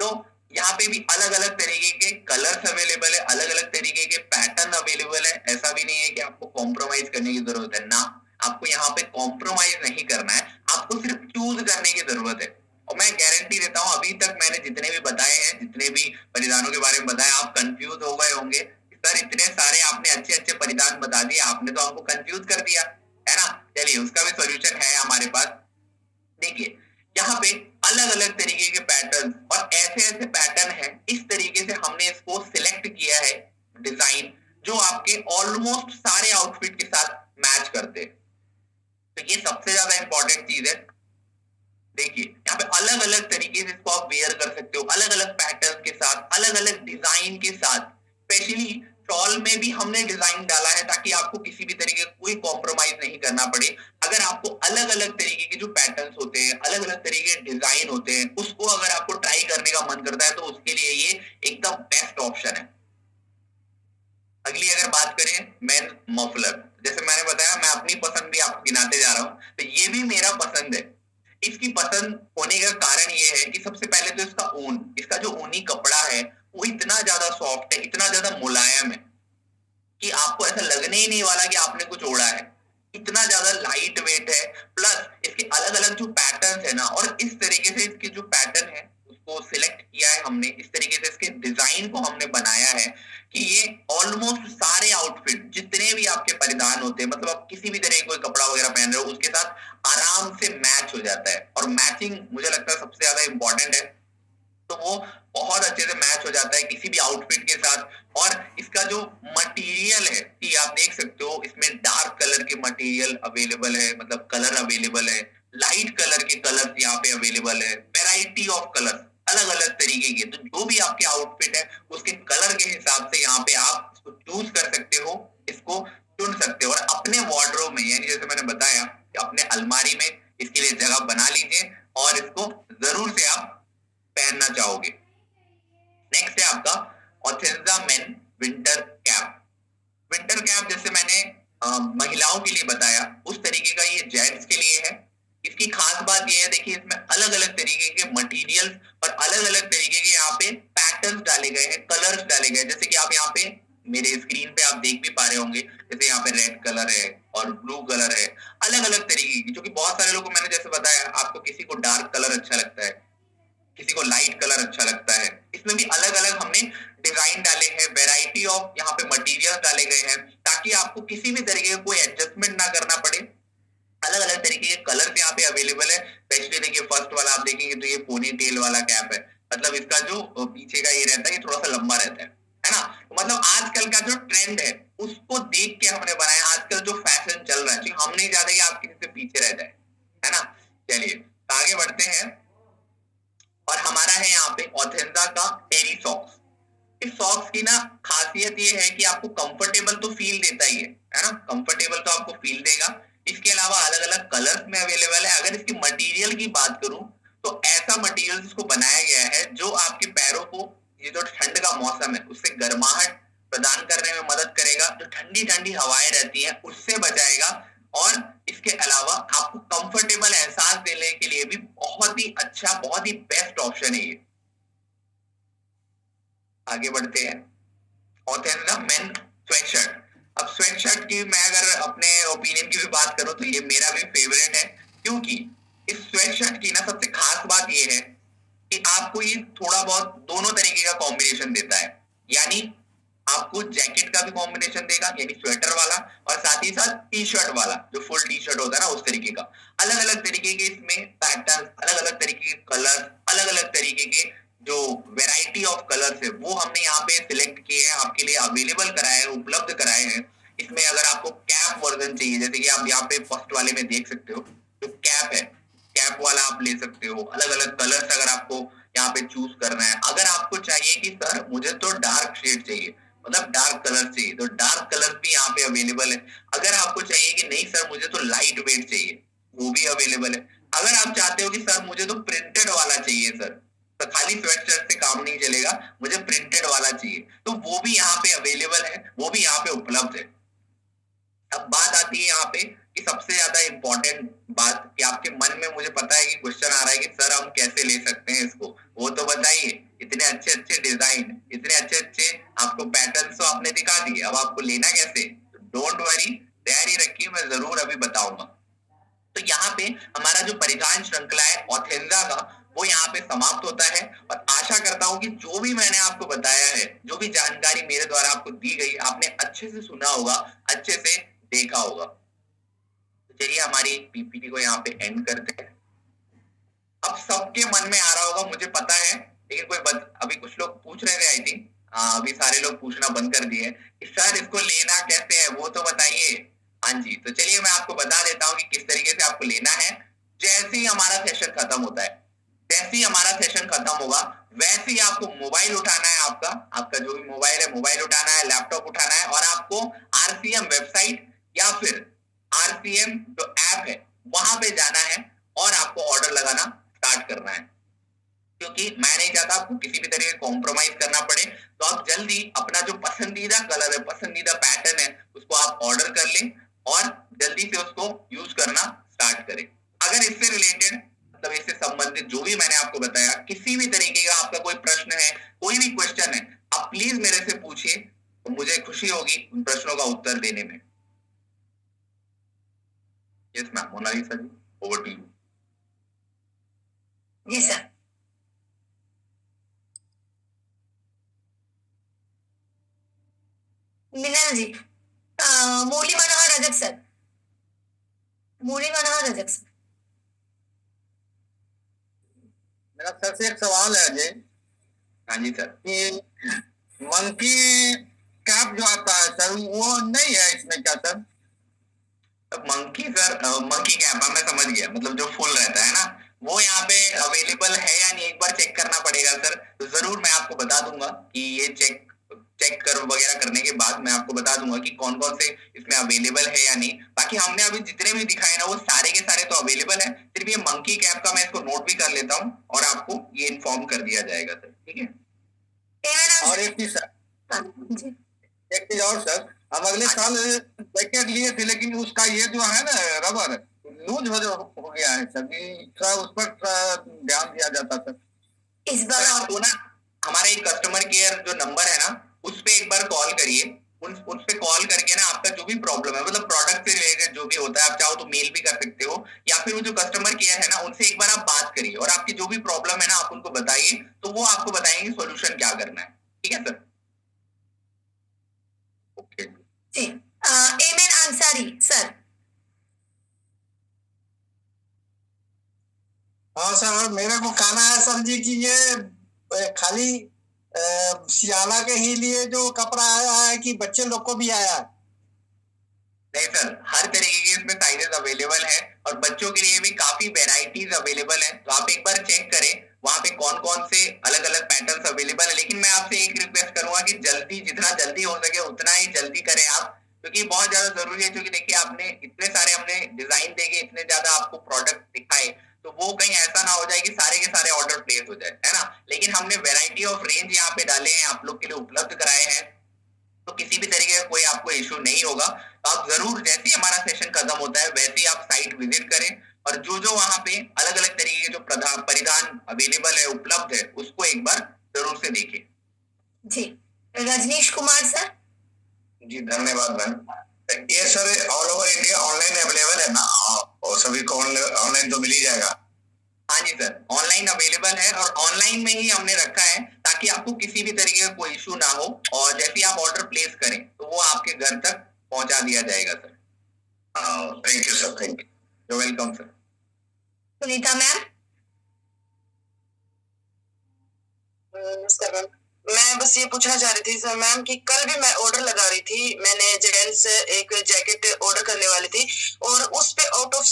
तो यहाँ पे भी अलग अलग तरीके के कलर्स अवेलेबल है, अलग अलग तरीके के पैटर्न अवेलेबल है। ऐसा भी नहीं है कि आपको कॉम्प्रोमाइज करने की जरूरत है ना, आपको यहाँ पे कॉम्प्रोमाइज नहीं करना है, आपको सिर्फ चूज करने की जरूरत है। और मैं गारंटी देता हूँ, अभी तक मैंने जितने भी बताए हैं, जितने भी परिधानों के बारे में बताया, आप कंफ्यूज हो गए होंगे, सर इतने सारे आपने अच्छे अच्छे परिधान बता दिए, आपने तो हमको कंफ्यूज कर दिया, है ना। चलिए उसका भी सॉल्यूशन है हमारे पास। देखिए यहाँ पे अलग अलग तरीके के पैटर्न, और ऐसे ऐसे पैटर्न है, इस तरीके से हमने इसको सिलेक्ट किया है डिजाइन, जो आपके ऑलमोस्ट सारे आउटफिट के साथ मैच करते हैं। तो ये सबसे ज्यादा इंपॉर्टेंट चीज है। देखिए यहाँ पे अलग अलग तरीके से इसको आप वेयर कर सकते हो, अलग अलग पैटर्न के साथ, अलग अलग डिजाइन के साथ। स्पेशली शॉल में भी हमने डिजाइन डाला है ताकि आपको किसी भी तरीके का कोई कॉम्प्रोमाइज नहीं करना पड़े। अगर आपको अलग अलग तरीके के जो पैटर्न्स होते हैं, अलग अलग तरीके के डिजाइन होते हैं, उसको अगर आपको ट्राई करने का मन करता है, तो उसके लिए ये एकदम बेस्ट ऑप्शन है। अगली अगर बात करें मेन मफलर, जैसे मैंने बताया, मैं अपनी पसंद भी आपको गिनाते जा रहा हूँ, तो ये भी मेरा पसंद है। इसकी पसंद होने का कारण ये है कि सबसे पहले तो इसका ऊन, इसका जो ऊनी कपड़ा है वो इतना ज्यादा सॉफ्ट है, इतना ज्यादा मुलायम है, कि आपको ऐसा लगने ही नहीं वाला कि आपने कुछ ओढ़ा है। इतना ज्यादा लाइट वेट है, प्लस इसके अलग अलग जो पैटर्न है ना, और इस तरीके से इसके जो पैटर्न है उसको सिलेक्ट किया है हमने, इस तरीके से इसके डिजाइन को हमने बनाया है कि ये ऑलमोस्ट सारे आउटफिट जितने भी आपके परिधान होते हैं, मतलब आप किसी भी तरह का कोई कपड़ा वगैरह पहन रहे हो उसके साथ आराम से मैच हो जाता है। और मैचिंग मुझे लगता है सबसे ज्यादा इंपॉर्टेंट है, तो वो बहुत अच्छे से मैच हो जाता है किसी भी आउटफिट के साथ। और इसका जो मटेरियल है, कि आप देख सकते हो इसमें डार्क कलर के मटेरियल अवेलेबल है, मतलब कलर अवेलेबल है, लाइट कलर के कलर्स यहाँ पे अवेलेबल है, वैरायटी ऑफ कलर्स अलग अलग तरीके के। तो जो भी आपके आउटफिट है उसके कलर के हिसाब से यहाँ पे आप इसको चूज कर सकते हो, इसको चुन सकते हो और अपने वार्डरोब में, यानी जैसे मैंने बताया कि अपने अलमारी में इसके लिए जगह बना लीजिए और इसको जरूर से आप पहनना चाहोगे। नेक्स्ट है आपका ऑथेंजा men winter cap. Winter cap जैसे मैंने महिलाओं के लिए बताया उस तरीके का ये जेंट्स के लिए है। इसकी खास बात ये है, देखिए इसमें अलग अलग तरीके के मटेरियल्स और अलग अलग तरीके के यहाँ पे पैटर्न्स डाले गए हैं, कलर्स डाले गए हैं। जैसे कि आप यहाँ पे मेरे स्क्रीन पे आप देख भी पा रहे होंगे, जैसे यहाँ पे रेड कलर है और ब्लू कलर है, अलग अलग तरीके की, जो कि बहुत सारे लोगों को मैंने जैसे बताया, आपको किसी को डार्क कलर अच्छा लगता है, किसी को लाइट कलर अच्छा लगता है। इसमें भी अलग अलग हमने डिजाइन डाले हैं, वैरायटी ऑफ यहाँ पे मटेरियल डाले गए हैं, ताकि आपको किसी भी तरीके का कोई एडजस्टमेंट ना करना पड़े। अलग अलग तरीके के कलर्स यहाँ पे अवेलेबल है। स्पेशली देखिए फर्स्ट वाला आप देखेंगे तो ये पोनी टेल वाला कैप है, मतलब इसका जो पीछे का ये रहता है ये थोड़ा सा लंबा रहता है ना। तो मतलब आजकल का जो ट्रेंड है उसको देख के हमने बनाया, आजकल जो फैशन चल रहा है, हम नहीं चाहते कि आप किसी से पीछे रह जाए, है ना। चलिए आगे बढ़ते हैं और हमारा है यहाँ पे ऑथेंजा का टेरी सॉक्स। इस सॉक्स की ना खासियत ये है कि आपको कंफर्टेबल तो फील देता ही है ना, कंफर्टेबल तो आपको फील देगा। इसके अलावा अलग अलग कलर्स में अवेलेबल है। अगर इसकी मटेरियल की बात करूं तो ऐसा मटेरियल इसको बनाया गया है जो आपके पैरों को, ये जो ठंड का मौसम है उससे गर्माहट प्रदान करने में मदद करेगा, जो ठंडी ठंडी हवाएं रहती हैं उससे बचाएगा, और इसके अलावा आपको कंफर्टेबल एहसास देने के लिए भी बहुत ही अच्छा, बहुत ही बेस्ट ऑप्शन है ये। आगे बढ़ते हैं ऑथेंजा मेन स्वेटशर्ट। अब स्वेटशर्ट की मैं अगर अपने ओपिनियन की भी बात करूं तो ये मेरा भी फेवरेट है, क्योंकि इस स्वेटशर्ट की ना सबसे खास बात ये है कि आपको ये थोड़ा बहुत दोनों तरीके का कॉम्बिनेशन देता है। यानी आपको जैकेट का भी कॉम्बिनेशन देगा, यानी स्वेटर वाला, और साथ ही साथ टी शर्ट वाला, जो फुल टी शर्ट होता है ना उस तरीके का। अलग अलग तरीके के इसमें पैटर्न, अलग अलग तरीके के कलर, अलग अलग तरीके के जो वैरायटी ऑफ कलर्स है वो हमने यहाँ पे सिलेक्ट किए हैं, आपके लिए अवेलेबल कराए हैं, उपलब्ध कराए हैं। इसमें अगर आपको कैप वर्जन चाहिए, जैसे कि आप यहाँ पे फर्स्ट वाले में देख सकते हो जो कैप है, कैप वाला आप ले सकते हो। अलग अलग कलर्स अगर आपको यहाँ पे चूज करना है, अगर आपको चाहिए कि सर मुझे तो डार्क शेड चाहिए, मतलब डार्क कलर चाहिए, तो डार्क कलर भी यहाँ पे अवेलेबल है। अगर आपको चाहिए कि नहीं सर मुझे तो लाइट वेट चाहिए, वो भी अवेलेबल है। अगर आप चाहते हो कि सर मुझे तो प्रिंटेड वाला चाहिए सर, तो खाली स्वेट शर्ट से काम नहीं चलेगा, मुझे प्रिंटेड वाला चाहिए, तो वो भी यहाँ पे अवेलेबल है, वो भी यहाँ पे उपलब्ध है। अब बात आती है यहाँ पे कि सबसे ज्यादा इंपॉर्टेंट बात कि आपके मन में, मुझे पता है कि क्वेश्चन आ रहा है कि सर हम कैसे ले सकते हैं इसको, वो तो बताइए। इतने अच्छे अच्छे डिजाइन, इतने अच्छे अच्छे आपको पैटर्न तो आपने दिखा दिए, अब आपको लेना कैसे? डोंट वरी, तैयारी रखिए, मैं जरूर अभी बताऊंगा। तो यहाँ पे हमारा जो परिधान श्रृंखला है ऑथेंजा का, वो यहाँ पे समाप्त होता है। और आशा करता हूँ कि जो भी मैंने आपको बताया है, जो भी जानकारी मेरे द्वारा आपको दी गई, आपने अच्छे से सुना होगा, अच्छे से देखा होगा। तो चलिए हमारी पीपीटी को यहाँ पे एंड करते हैं। अब सबके मन में आ रहा होगा, मुझे पता है, लेकिन अभी कुछ लोग पूछ रहे थे, आई थिंक अभी सारे लोग पूछना बंद कर दिए कि सर इसको लेना कैसे है, वो तो बताइए। हाँ जी, तो चलिए मैं आपको बता देता हूँ कि किस तरीके से आपको लेना है। जैसे ही हमारा सेशन खत्म होता है, जैसे ही हमारा सेशन खत्म होगा, वैसे ही आपको मोबाइल उठाना है, आपका जो भी मोबाइल है, मोबाइल उठाना है, लैपटॉप उठाना है, और आपको आरसीएम वेबसाइट या फिर आरसीएम जो ऐप है वहां पे जाना है और आपको ऑर्डर लगाना स्टार्ट करना है। क्योंकि मैं नहीं चाहता आपको किसी भी तरीके कॉम्प्रोमाइज करना पड़े, तो आप जल्दी अपना जो पसंदीदा कलर है, पसंदीदा पैटर्न है, उसको आप ऑर्डर कर लें और जल्दी से उसको यूज करना स्टार्ट करें। अगर इससे रिलेटेड, मतलब इससे संबंधित जो भी मैंने आपको बताया, किसी भी तरीके का आपका कोई प्रश्न है, कोई भी क्वेश्चन है, आप प्लीज मेरे से पूछिए, तो मुझे खुशी होगी उन प्रश्नों का उत्तर देने में। Yes ma'am, Monalisa ji, over to you. जी sir. Minal ji, Murli Manohar Rajak sir, Murli Manohar Rajak sir. मेरा सर से एक सवाल है अजय। हाँ जी सर। कि मंकी कैप जो आता है सर, वो नहीं है इसमें क्या sir? Monkey sir, monkey cap, मैं समझ गया, मतलब जो फुल रहता है ना, वो यहाँ पे अवेलेबल है या नहीं एक बार चेक करना पड़ेगा सर। तो जरूर मैं आपको बता दूंगा कि ये चेक चेक कर वगैरह करने के बाद मैं आपको बता दूंगा कि कौन कौन से इसमें अवेलेबल है या नहीं। बाकी हमने अभी जितने भी दिखाए ना वो सारे के सारे तो अवेलेबल है। सिर्फ ये मंकी कैप का मैं इसको नोट भी कर लेता हूँ और आपको ये इन्फॉर्म कर दिया जाएगा सर, ठीक है। और एक चीज सर, एक चीज और सर, हम अगले साल जैकेट लिए थे लेकिन उसका ये जो है ना रबर लूज हो गया है सर, थोड़ा उस पर ध्यान दिया जाता सर। इस बार आपको ना हमारा एक कस्टमर केयर जो नंबर है ना उस पे एक बार कॉल करिए। उस पे कॉल करके ना आपका जो भी प्रॉब्लम है, मतलब प्रोडक्ट से रिलेटेड जो भी होता है, आप चाहो तो मेल भी कर सकते हो या फिर वो जो कस्टमर केयर है ना उनसे एक बार आप बात करिए और आपकी जो भी प्रॉब्लम है ना आप उनको बताइए, तो वो आपको बताएंगे सॉल्यूशन क्या करना है, ठीक है सर। ओके जी, एमएन अंसारी सर। हाँ सर, मेरे को कहना है सर जी कि ये खाली सियाना के ही लिए जो कपड़ा आया है कि बच्चे लोग को भी आया है? नहीं सर, हर तरीके के इसमें साइजेस अवेलेबल है और बच्चों के लिए भी काफी वेराइटीज अवेलेबल है। तो आप एक बार चेक करें वहां पे कौन कौन से अलग अलग पैटर्न्स अवेलेबल है। लेकिन मैं आपसे एक रिक्वेस्ट करूंगा कि जल्दी, जितना जल्दी हो सके उतना ही जल्दी करें आप, क्योंकि बहुत ज्यादा जरूरी है। क्योंकि देखिए आपने इतने सारे, हमने डिजाइन देके इतने ज्यादा आपको प्रोडक्ट दिखाए, तो वो कहीं ऐसा ना हो जाए कि सारे के सारे ऑर्डर प्लेस हो जाए, है ना। लेकिन हमने वेराइटी ऑफ रेंज यहाँ पे डाले हैं, आप लोग के लिए उपलब्ध कराए हैं, तो किसी भी तरीके का कोई आपको इश्यू नहीं होगा। तो आप जरूर जैसे ही हमारा सेशन खत्म होता है वैसे ही आप साइट विजिट करें और जो जो वहां पे अलग अलग तरीके के जो परिधान अवेलेबल है, उपलब्ध है, उसको एक बार जरूर से देखें। जी, रजनीश कुमार सर। जी धन्यवाद मैम। ये sir all over India online available है ना, और सभी को ऑनलाइन तो मिल ही जाएगा? हाँ जी सर, ऑनलाइन अवेलेबल है और ऑनलाइन में ही हमने रखा है ताकि आपको किसी भी तरीके का कोई इशू ना हो और जैसे ही आप ऑर्डर प्लेस करें तो वो आपके घर तक पहुंचा दिया जाएगा sir. Thank you sir, thank you. You welcome sir. Sunita ma'am. नमस्कार मैम, मैं बस ये पूछना चाह रही थी सर मैम कि कल भी मैं ऑर्डर लगा रही थी, मैंने जेंट्स एक जैकेट ऑर्डर करने वाली थी और उस पे आउट ऑफ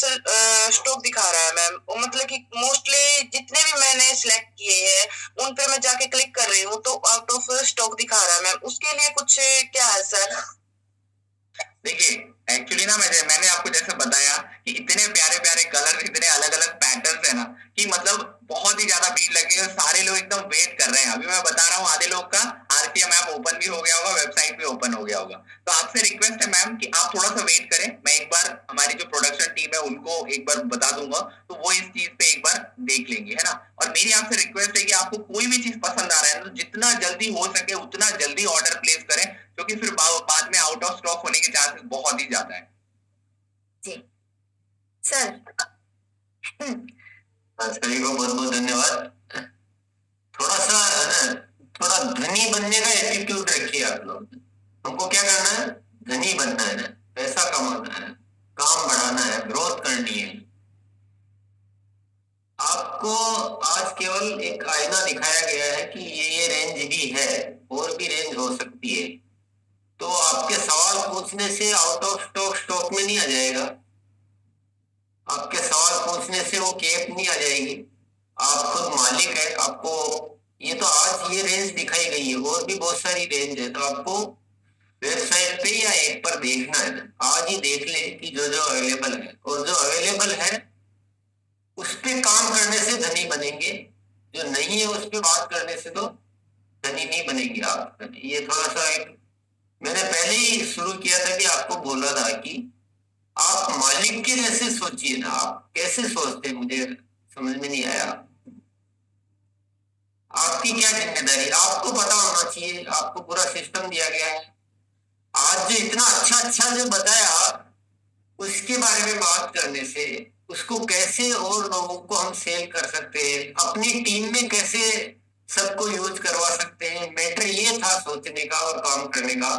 स्टॉक दिखा रहा है मैम। मतलब कि मोस्टली जितने भी मैंने सिलेक्ट किए हैं उन पे मैं जाके क्लिक कर रही हूँ तो आउट ऑफ स्टॉक दिखा रहा है मैम, उसके लिए कुछ क्या है सर? देखिए एक्चुअली ना मैंने आपको जैसे बताया कि इतने प्यारे प्यारे कलर, इतने अलग अलग पैटर्न्स है ना कि मतलब बहुत ही ज्यादा भीड़ लगी है, सारे लोग एकदम वेट कर रहे हैं। अभी मैं बता रहा हूँ आधे लोग का आरसीएम ऐप ओपन भी हो गया होगा, वेबसाइट भी ओपन हो गया होगा। तो आपसे रिक्वेस्ट है मैम कि आप थोड़ा सा वेट करें, मैं एक बार हमारी जो प्रोडक्शन टीम है उनको एक बार बता दूंगा तो वो इस चीज पे एक बार देख लेंगे, है ना। और मेरी आपसे रिक्वेस्ट है कि आपको कोई भी चीज पसंद आ रहा है तो जितना जल्दी हो सके उतना जल्दी ऑर्डर प्लेस करें, क्योंकि फिर बाद में आउट ऑफ स्टॉक होने के चांसेस बहुत ही ज्यादा है। जी सर। सभी को बहुत बहुत धन्यवाद। थोड़ा सा है ना, थोड़ा धनी बनने का एटीट्यूड रखिए आप लोग। हमको क्या करना है? धनी बनना है ना, पैसा कमाना है, काम बढ़ाना है, ग्रोथ करनी है। आपको आज केवल एक आईना दिखाया गया है कि ये रेंज भी है, और भी रेंज हो सकती है। तो आपके सवाल पूछने से आउट ऑफ स्टॉक में नहीं आ जाएगा, आपके सवाल पूछने से वो कैप नहीं आ जाएगी। आप खुद मालिक है, आपको ये तो आज ये रेंज दिखाई गई है, और भी बहुत सारी रेंज है। तो आपको वेबसाइट पे या ऐप पर देखना है, आज ही देख ले कि जो जो अवेलेबल है, और जो अवेलेबल है उस पे काम करने से धनी बनेंगे, जो नहीं है उस पे बात करने से तो धनी नहीं बनेंगे आप। ये थोड़ा सा एक मैंने पहले ही शुरू किया था कि आपको बोला था कि आप मालिक के जैसे सोचिए ना। आप कैसे सोचते मुझे समझ में नहीं आया। आपकी क्या जिम्मेदारी, आपको पता होना चाहिए, आपको पूरा सिस्टम दिया गया है। आज जो इतना अच्छा अच्छा जो बताया उसके बारे में बात करने से उसको कैसे और लोगों को हम सेल कर सकते हैं, अपनी टीम में कैसे सबको यूज करवा सकते हैं। मैटर ये था सोचने का और काम करने का,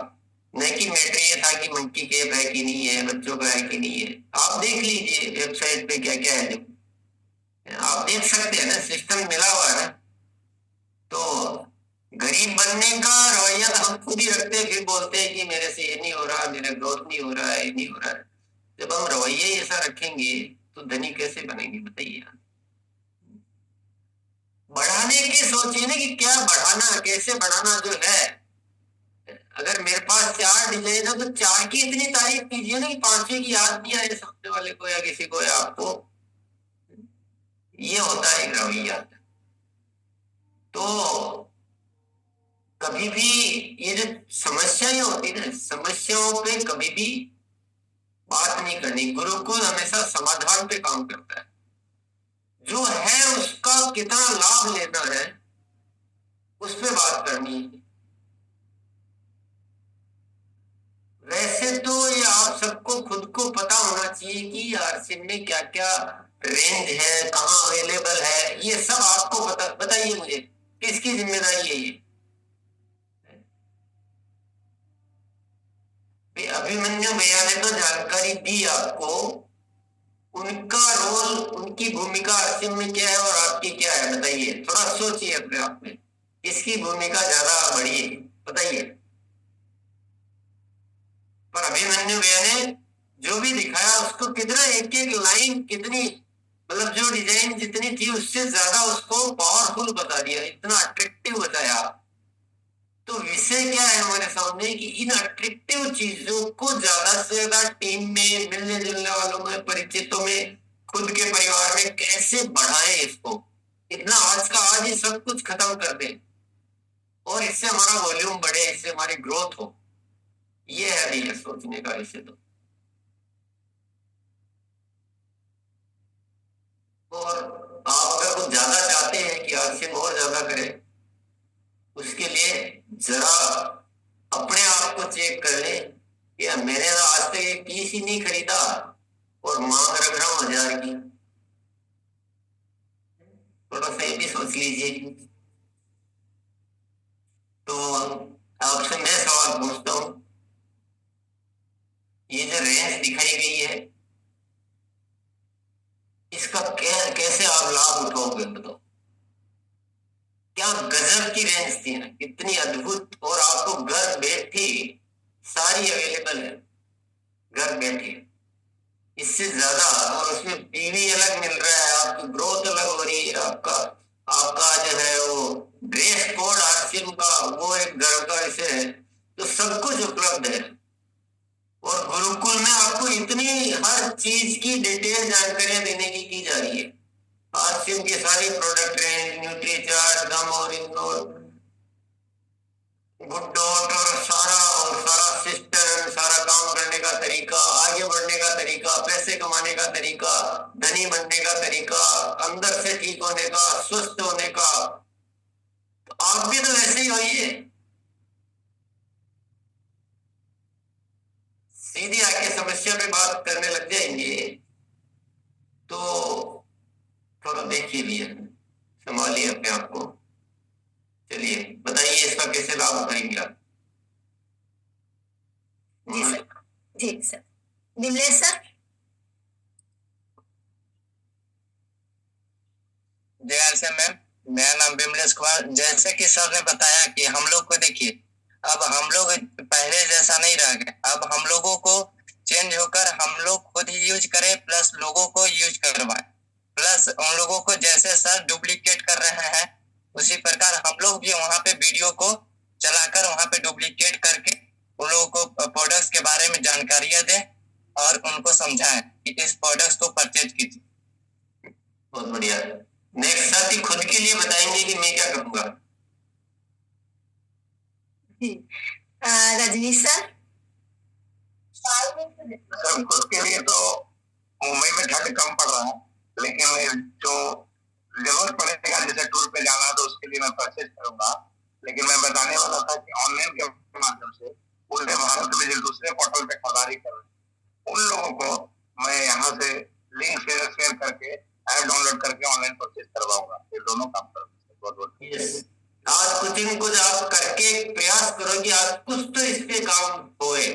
नहीं कि मैटर ये था कि मंकी कैप है कि नहीं है, बच्चों का है कि नहीं है। आप देख लीजिए वेबसाइट पे क्या क्या है, जो आप देख सकते हैं ना, सिस्टम मिला हुआ है। तो गरीब बनने का रवैया तो हम खुद ही रखते हैं, फिर बोलते हैं कि मेरे से ये नहीं हो रहा, मेरा ग्रोथ नहीं हो रहा है, ये नहीं हो रहा है। जब हम रवैया ऐसा रखेंगे तो धनी कैसे बनेंगे बताइए। बढ़ाने की सोचिए ना कि क्या बढ़ाना, कैसे बढ़ाना जो है। अगर मेरे पास 4 डिजाइन है तो 4 की इतनी तारीफ कीजिए ना कि 5वीं की याद नहीं आए सामने वाले को या किसी को या आपको। ये होता है रवैया। तो कभी भी ये जो समस्याएं होती है ना, समस्याओं पे कभी भी बात नहीं करनी। गुरुकुल हमेशा समाधान पे काम करता है। जो है उसका कितना लाभ लेना है उस पे बात करनी है। वैसे तो ये आप सबको खुद को पता होना चाहिए कि आरसीएम में क्या क्या रेंज है, कहाँ अवेलेबल है, ये सब आपको बताइए मुझे किसकी जिम्मेदारी है ये। अभिमन्यु भैया ने तो जानकारी दी आपको, उनका रोल, उनकी भूमिका आरसीएम में क्या है और आपकी क्या है बताइए। थोड़ा सोचिए अपने आप में किसकी भूमिका ज्यादा बड़ी है बताइए। पर अभिमन्यु भैया ने जो भी दिखाया उसको कितना, एक एक लाइन कितनी, मतलब जो डिजाइन जितनी थी उससे ज्यादा उसको पावरफुल बता दिया, इतना अट्रैक्टिव बताया। तो विषय क्या है हमारे सामने कि इन अट्रैक्टिव चीजों को ज्यादा से ज्यादा टीम में, मिलने जुलने वालों में, परिचितों में, खुद के परिवार में कैसे बढ़ाएं इसको। इतना आज का आज ही सब कुछ खत्म कर दें और इससे हमारा वॉल्यूम बढ़े, इससे हमारी ग्रोथ हो। ये है भैया सोचने का विषय। तो और आप अगर कुछ ज्यादा चाहते हैं कि आरसीएम और ज्यादा करे, उसके लिए जरा अपने आप को चेक कर ले कि मैंने आज तक एक पीस ही नहीं खरीदा और मांग रख रहा हूं 1000 की। थोड़ा सा ये भी सोच लीजिए। तो आपसे मैं सवाल पूछता हूं, ये जो रेंज दिखाई गई है इसका कैसे आप लाभ उठाओगे बताओ। क्या गजब की रेंज थी ना, कितनी अद्भुत। और आपको घर बैठे सारी अवेलेबल है, घर बैठे। इससे ज्यादा, और उसमें पीवी अलग मिल रहा है, आपकी ग्रोथ अलग हो रही है, आपका जो है वो ड्रेस कोड आरसीएम का वो एक गर्व का विषय है। तो सब कुछ उपलब्ध है और गुरुकुल में आपको इतनी हर चीज की डिटेल जानकारियां देने की जा रही है। आरसीएम की सारी प्रोडक्ट रेंज, न्यूट्रीचार्ट, गम और इग्नोर, गुड डॉट और सारा सिस्टम, सारा काम करने का तरीका, आगे बढ़ने का तरीका, पैसे कमाने का तरीका, धनी बनने का तरीका, अंदर से ठीक होने का, स्वस्थ होने का। तो आप भी तो वैसे ही होइए, सीधी आके समस्या पे बात करने लग जाएंगे। तो थोड़ा देखिए भैया, संभालिए अपने आप को। चलिए बताइए इसका कैसे लाभ उठाएंगे आप। जी सर, जी सर। विमलेश सर। जय आरसीएम मैम, मेरा नाम विमलेश कुमार। जैसे कि सर ने बताया कि हम लोग को देखिए, अब हम लोग पहले जैसा नहीं रह गए। अब हम लोगों को चेंज होकर हम लोग खुद ही यूज करें, प्लस लोगों को यूज करवाएं, प्लस उन लोगों को जैसे सर डुप्लीकेट कर रहे हैं उसी प्रकार हम लोग भी वहां पे वीडियो को चलाकर वहां पे डुप्लीकेट करके उन लोगों को प्रोडक्ट्स के बारे में जानकारियां दें और उनको समझाएं कि इस प्रोडक्ट्स को परचेज कीजिए। बहुत बढ़िया। नेक्स्ट साथी खुद के लिए बताएंगे कि मैं क्या करूंगा। रजनीश सर। सर खुद के लिए तो मुंबई में ठंड कम पड़ रहा है, लेकिन जो जरूरत पड़ेगा जैसे टूर पे जाना तो उसके लिए मैं परचेज करूंगा। लेकिन मैं बताने वाला था कि ऑनलाइन के माध्यम से पूरे भारत में जो दूसरे पोर्टल पे खरीदारी कर रहे हैं उन लोगों को मैं यहाँ से लिंक शेयर करके ऐप डाउनलोड करके ऑनलाइन परचेज करवाऊंगा। ये दोनों काम करूंगा। आज कुछ दिन कुछ आप करके प्रयास करो कि आज कुछ तो इस पे काम होए,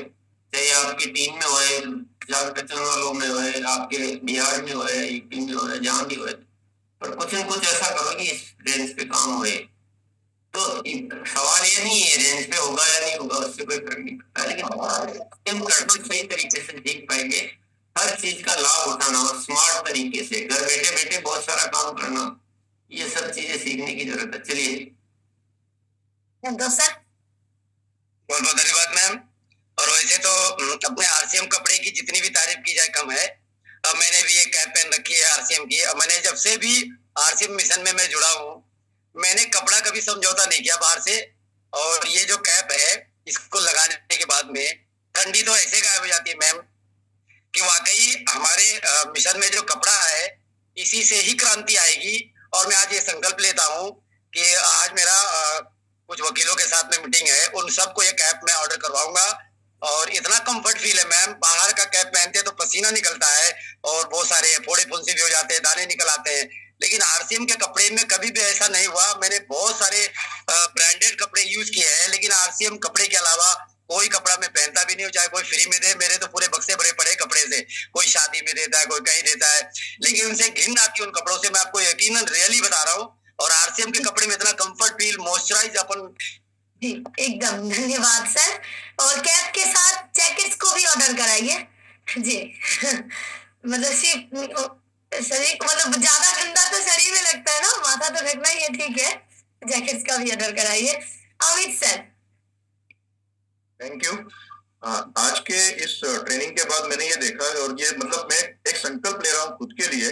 चाहे आपकी टीम में होए, जान पहचान वालों में होए, आपके बिहार में होए, यूपी में होए, जहां भी होए, पर कुछ न कुछ ऐसा करो कि इस रेंज पे काम होए। तो सवाल ये नहीं है रेंज पे होगा या नहीं होगा, उससे कोई फर्क नहीं पड़ता, लेकिन हम करना सही तरीके से देख पाएंगे। हर चीज का लाभ उठाना और स्मार्ट तरीके से घर बैठे बैठे बहुत सारा काम करना, ये सब चीजें सीखने की जरूरत है। चलिए संतोष सर। बहुत बहुत धन्यवाद मैम। और वैसे तो अपने आरसीएम कपड़े की जितनी भी तारीफ की जाए कम है। अब मैंने भी एक कैप पहन रखी है आरसीएम की। अब मैंने जब से भी आरसीएम मिशन में मैं जुड़ा हूँ, मैंने कपड़ा कभी समझौता नहीं किया बाहर से। और ये जो कैप है, इसको लगाने के बाद में ठंडी तो ऐसे गायब हो जाती है मैम कि वाकई हमारे मिशन में जो कपड़ा है, इसी से ही क्रांति आएगी। और मैं आज ये संकल्प लेता हूँ कि आज मेरा कुछ वकीलों के साथ में मीटिंग है, उन सबको ये कैप मैं ऑर्डर करवाऊंगा। और इतना कंफर्ट फील है मैम, बाहर का कैप पहनते हैं तो पसीना निकलता है और बहुत सारे फोड़े फुंसी भी हो जाते हैं, दाने निकल आते हैं। लेकिन आरसीएम के कपड़े में कभी भी ऐसा नहीं हुआ। मैंने बहुत सारे ब्रांडेड कपड़े यूज किए हैं, लेकिन आरसीएम कपड़े के अलावा कोई कपड़ा मैं पहनता भी नहीं हूँ, चाहे कोई फ्री में दे। मेरे तो पूरे बक्से भरे पड़े कपड़े से, कोई शादी में देता है, कोई कहीं देता है, लेकिन उनसे घिन आती है उन कपड़ों से। मैं आपको यकीनन रियली बता रहा हूँ। और आरसीएम के कपड़े में इतना कंफर्ट फील, मॉइस्चराइज अपन। जी एकदम धन्यवाद सर। और कैप के साथ जैकेट्स को भी ऑर्डर कराइए जी। मतलब शरीर को, मतलब ज्यादा ठंडा तो शरीर में लगता है ना, माथा तो ढकना ही है, ठीक है। जैकेट्स का भी ऑर्डर कराइए। अमित सर। Thank you. आज के इस ट्रेनिंग के बाद मैंने ये देखा, और ये मतलब मैं एक संकल्प ले रहा हूँ खुद के लिए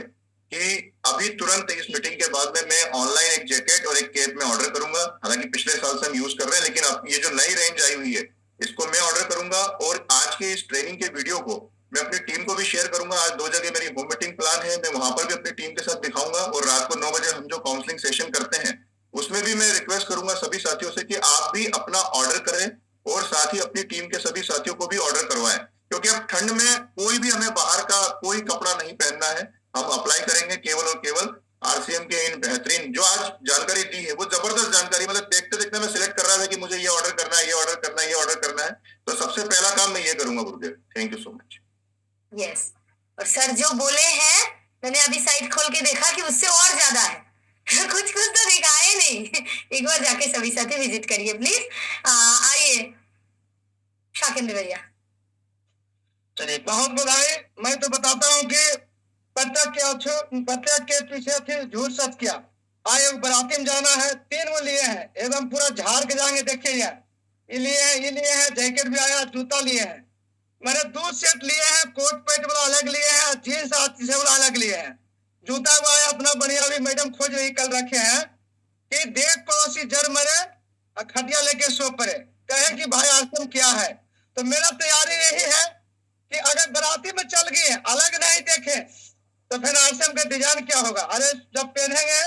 कि अभी तुरंत इस मीटिंग के बाद में मैं ऑनलाइन एक जैकेट और एक कैप में ऑर्डर करूंगा। हालांकि पिछले साल से हम यूज कर रहे हैं, लेकिन अब ये जो नई रेंज आई हुई है, इसको मैं ऑर्डर करूंगा। और आज के इस ट्रेनिंग के वीडियो को मैं अपनी टीम को भी शेयर करूंगा। आज 2 जगह मेरी होम मीटिंग प्लान है, मैं वहां पर भी अपनी टीम के साथ दिखाऊंगा। और रात को 9 बजे हम जो काउंसलिंग सेशन करते हैं, उसमें भी मैं रिक्वेस्ट करूंगा सभी साथियों से कि आप भी अपना ऑर्डर करें और साथ ही अपनी टीम के सभी साथियों को भी ऑर्डर करवाएं। क्योंकि अब ठंड में कोई भी हमें बाहर का कोई कपड़ा नहीं पहनना है। हम अप्लाई करेंगे केवल और केवल आरसीएम के इन बेहतरीन जो आज जानकारी दी है, वो जबरदस्त जानकारी। मतलब देखते देखते मैं सिलेक्ट कर रहा था कि मुझे ये ऑर्डर करना है, ये ऑर्डर करना है, ये ऑर्डर करना है। तो सबसे पहला काम मैं ये करूंगा गुरुदेव। Thank you so much. Yes. और सर जो बोले हैं, मैंने अभी साइट खोल के देखा कि उससे और ज्यादा है। कुछ कुछ तो दिखाए नहीं। एक बार जाके सभी साथी विजिट करिए प्लीज। आइए शाकिंद्र भैया। चलिए, बहुत बधाई। मैं तो बताता हूँ कि प्रत्येक के पीछे थी झूठ सच किया। आए बराती में जाना है, 3 वो लिए हैं, एकदम पूरा झाड़ के जाएंगे। देखिए ये लिए हैं, जैकेट भी आया, जूता लिए हैं। मैंने 2 सेट लिए हैं, कोट पैंट वाला अलग लिए हैं, जीन्स वाला अलग लिए हैं। जूता वो आया अपना बढ़िया, भी मैडम खोज रही, कल रखे हैं कि देख पड़ोसी जड़ मरे, खटिया लेके सो पड़े, कहे कि भाई आश्रम क्या है। तो मेरा तैयारी यही है कि अगर बराती में चल गए, अलग नहीं देखे, तो फिर आश्रम का डिजाइन क्या होगा। अरे जब पहनेंगे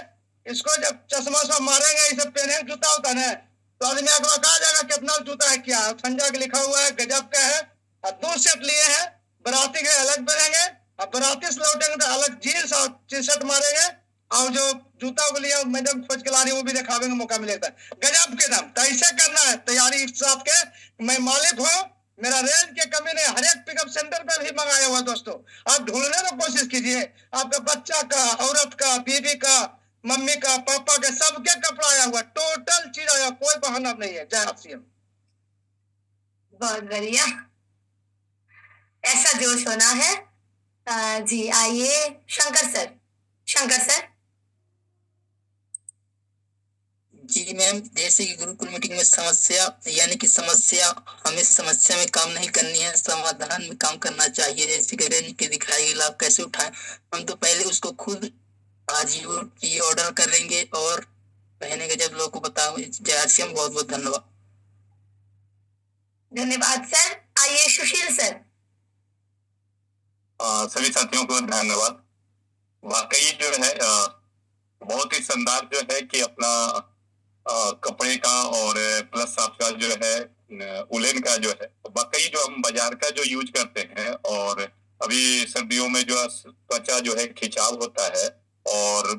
इसको, जब चश्मा सब मारेंगे, ये सब पहनेंगे जूता होता है, तो आदमी अगवा कहा जाएगा कि अपना जूता है क्या, संजय के लिखा हुआ है, गजब का है। और 2 सेट लिए हैं, बराती के अलग पहनेंगे, और बराती से लौटेंगे तो अलग जीन्स और टी-शर्ट मारेंगे। और जो जूता को लिया मैडम खोज के ला रही, वो भी दिखावेंगे, मौका मिलेगा। गजब के नाम तो ऐसे करना है तैयारी एक साथ के। मैं मालिक हूँ, मेरा रेंज के कमी नहीं, हर एक पिकअप सेंटर पे भी मंगाया हुआ। दोस्तों आप ढूंढने की कोशिश कीजिए, आपका बच्चा का, औरत का, बीवी का, मम्मी का, पापा का, सबके कपड़ा आया हुआ, टोटल चीज आया, कोई बहाना नहीं है। जय आरसीएम। बहुत बढ़िया, ऐसा जोश होना है। जी आइए शंकर सर। जी मैम, जैसे कि गुरुकुल मीटिंग में समस्या हमें समस्या में काम नहीं करनी है, समाधान में काम करना चाहिए। जैसे कि रेंज के दिखाई लाभ कैसे उठाएं, हम तो पहले उसको खुद आज ये ऑर्डर करेंगे और पहनेंगे जब लोगों को बताओ। जय आरसीएम, बहुत बहुत धन्यवाद। धन्यवाद सर। आइए सुशील सर। सभी साथियों को धन्यवाद। वाकई जो है बहुत ही शानदार जो है कि अपना कपड़े का और प्लस आपका जो है उलेन का जो है, वाकई जो हम बाजार का जो यूज करते हैं, और अभी सर्दियों में जो त्वचा जो है खिंचाव होता है, और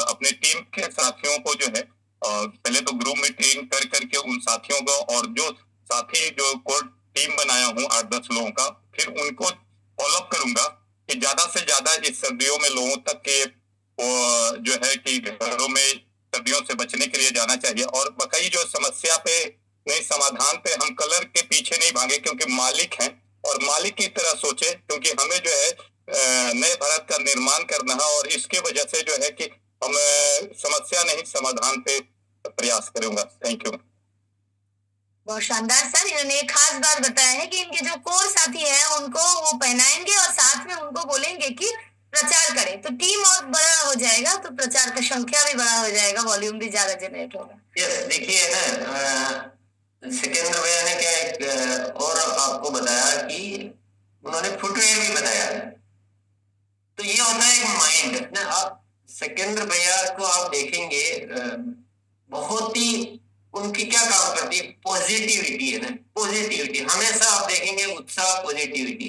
अपने टीम के साथियों को जो है पहले तो ग्रुप में ट्रेन कर करके उन साथियों को, और जो साथी जो कोर टीम बनाया हूँ 8-10 लोगों का, फिर उनको फॉलोअप करूंगा कि ज्यादा से ज्यादा इस सर्दियों में लोगों तक के जो है कि घरों में सर्दियों से बचने के लिए जाना चाहिए। और वाकई जो समस्या पे नहीं, समाधान पे हम कलर के पीछे नहीं भागे, क्योंकि मालिक हैं और मालिक की तरह सोचे, क्योंकि हमें जो है नए भारत का निर्माण करना है और इसके वजह से जो है कि हम समस्या नहीं समाधान पे प्रयास करूंगा। Thank you. बहुत शानदार सर। इन्होंने एक खास बात बताया है कि इनके जो कोर साथी हैं उनको वो पहनाएंगे और साथ में उनको बोलेंगे कि प्रचार करें, तो टीम और बड़ा हो जाएगा, तो प्रचार का संख्या भी बड़ा हो जाएगा, वॉल्यूम भी ज्यादा जनरेट होगा। यस, देखिए ना, सिकंदर भैया ने क्या एक और आपको बताया कि उन्होंने फुटवेयर भी बताया। तो ये होता है एक माइंड ना। आप सिकंदर भैया को आप देखेंगे, बहुत ही उनकी क्या काम करती है, पॉजिटिविटी है ना, पॉजिटिविटी हमेशा आप देखेंगे, उत्साह, पॉजिटिविटी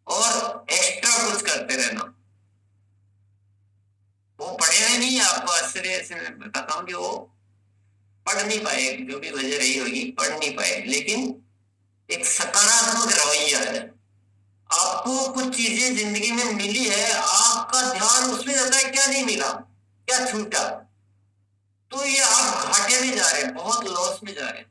और एक्स्ट्रा कुछ करते रहना। वो पढ़े हुए नहीं है, आपको आश्चर्य से मैं बताता हूँ कि वो पढ़ नहीं पाए, जो भी वजह रही होगी, पढ़ नहीं पाए, लेकिन एक सकारात्मक रवैया है। आपको कुछ चीजें जिंदगी में मिली है, आपका ध्यान उसमें जाता है, क्या नहीं मिला, क्या छूटा, तो ये आप घाटे में जा रहे हैं, बहुत लॉस में जा रहे हैं।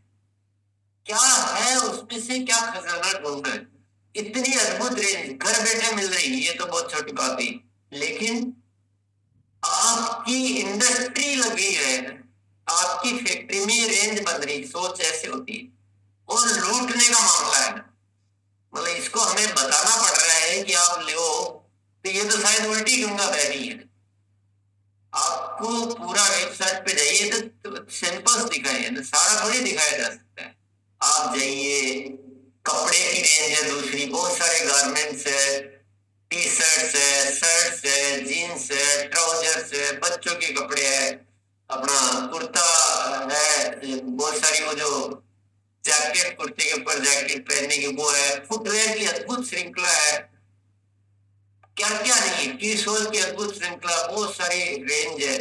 क्या है उसमें से, क्या खजाना ढूंढ रहे हैं। इतनी अद्भुत रेंज घर बैठे मिल रही है, ये तो बहुत छोटी बात है, लेकिन आपकी इंडस्ट्री लगी है, आपकी फैक्ट्री में रेंज बन रही, सोच ऐसे होती है। और लूटने का मामला है, मतलब इसको हमें बताना पड़ रहा है कि आप लो, तो ये तो शायद उल्टी गंगा बह रही है। आपको पूरा वेबसाइट पे जाइए तो सैंपल्स दिखाए हैं, सारा थोड़ी दिखाया जा सकता है। आप जाइए, कपड़े की रेंज है दूसरी, बहुत सारे गारमेंट्स है, टी शर्ट्स है, शर्ट्स है, जीन्स है, ट्राउजर्स है, बच्चों के कपड़े है, अपना कुर्ता है, बहुत सारी वो जो जैकेट, कुर्ते के ऊपर जैकेट पहनने की वो है, फुटवेयर की अद्भुत श्रृंखला है, क्या क्या नहीं, टी शर्ट की अद्भुत श्रृंखला, बहुत सारी रेंज है,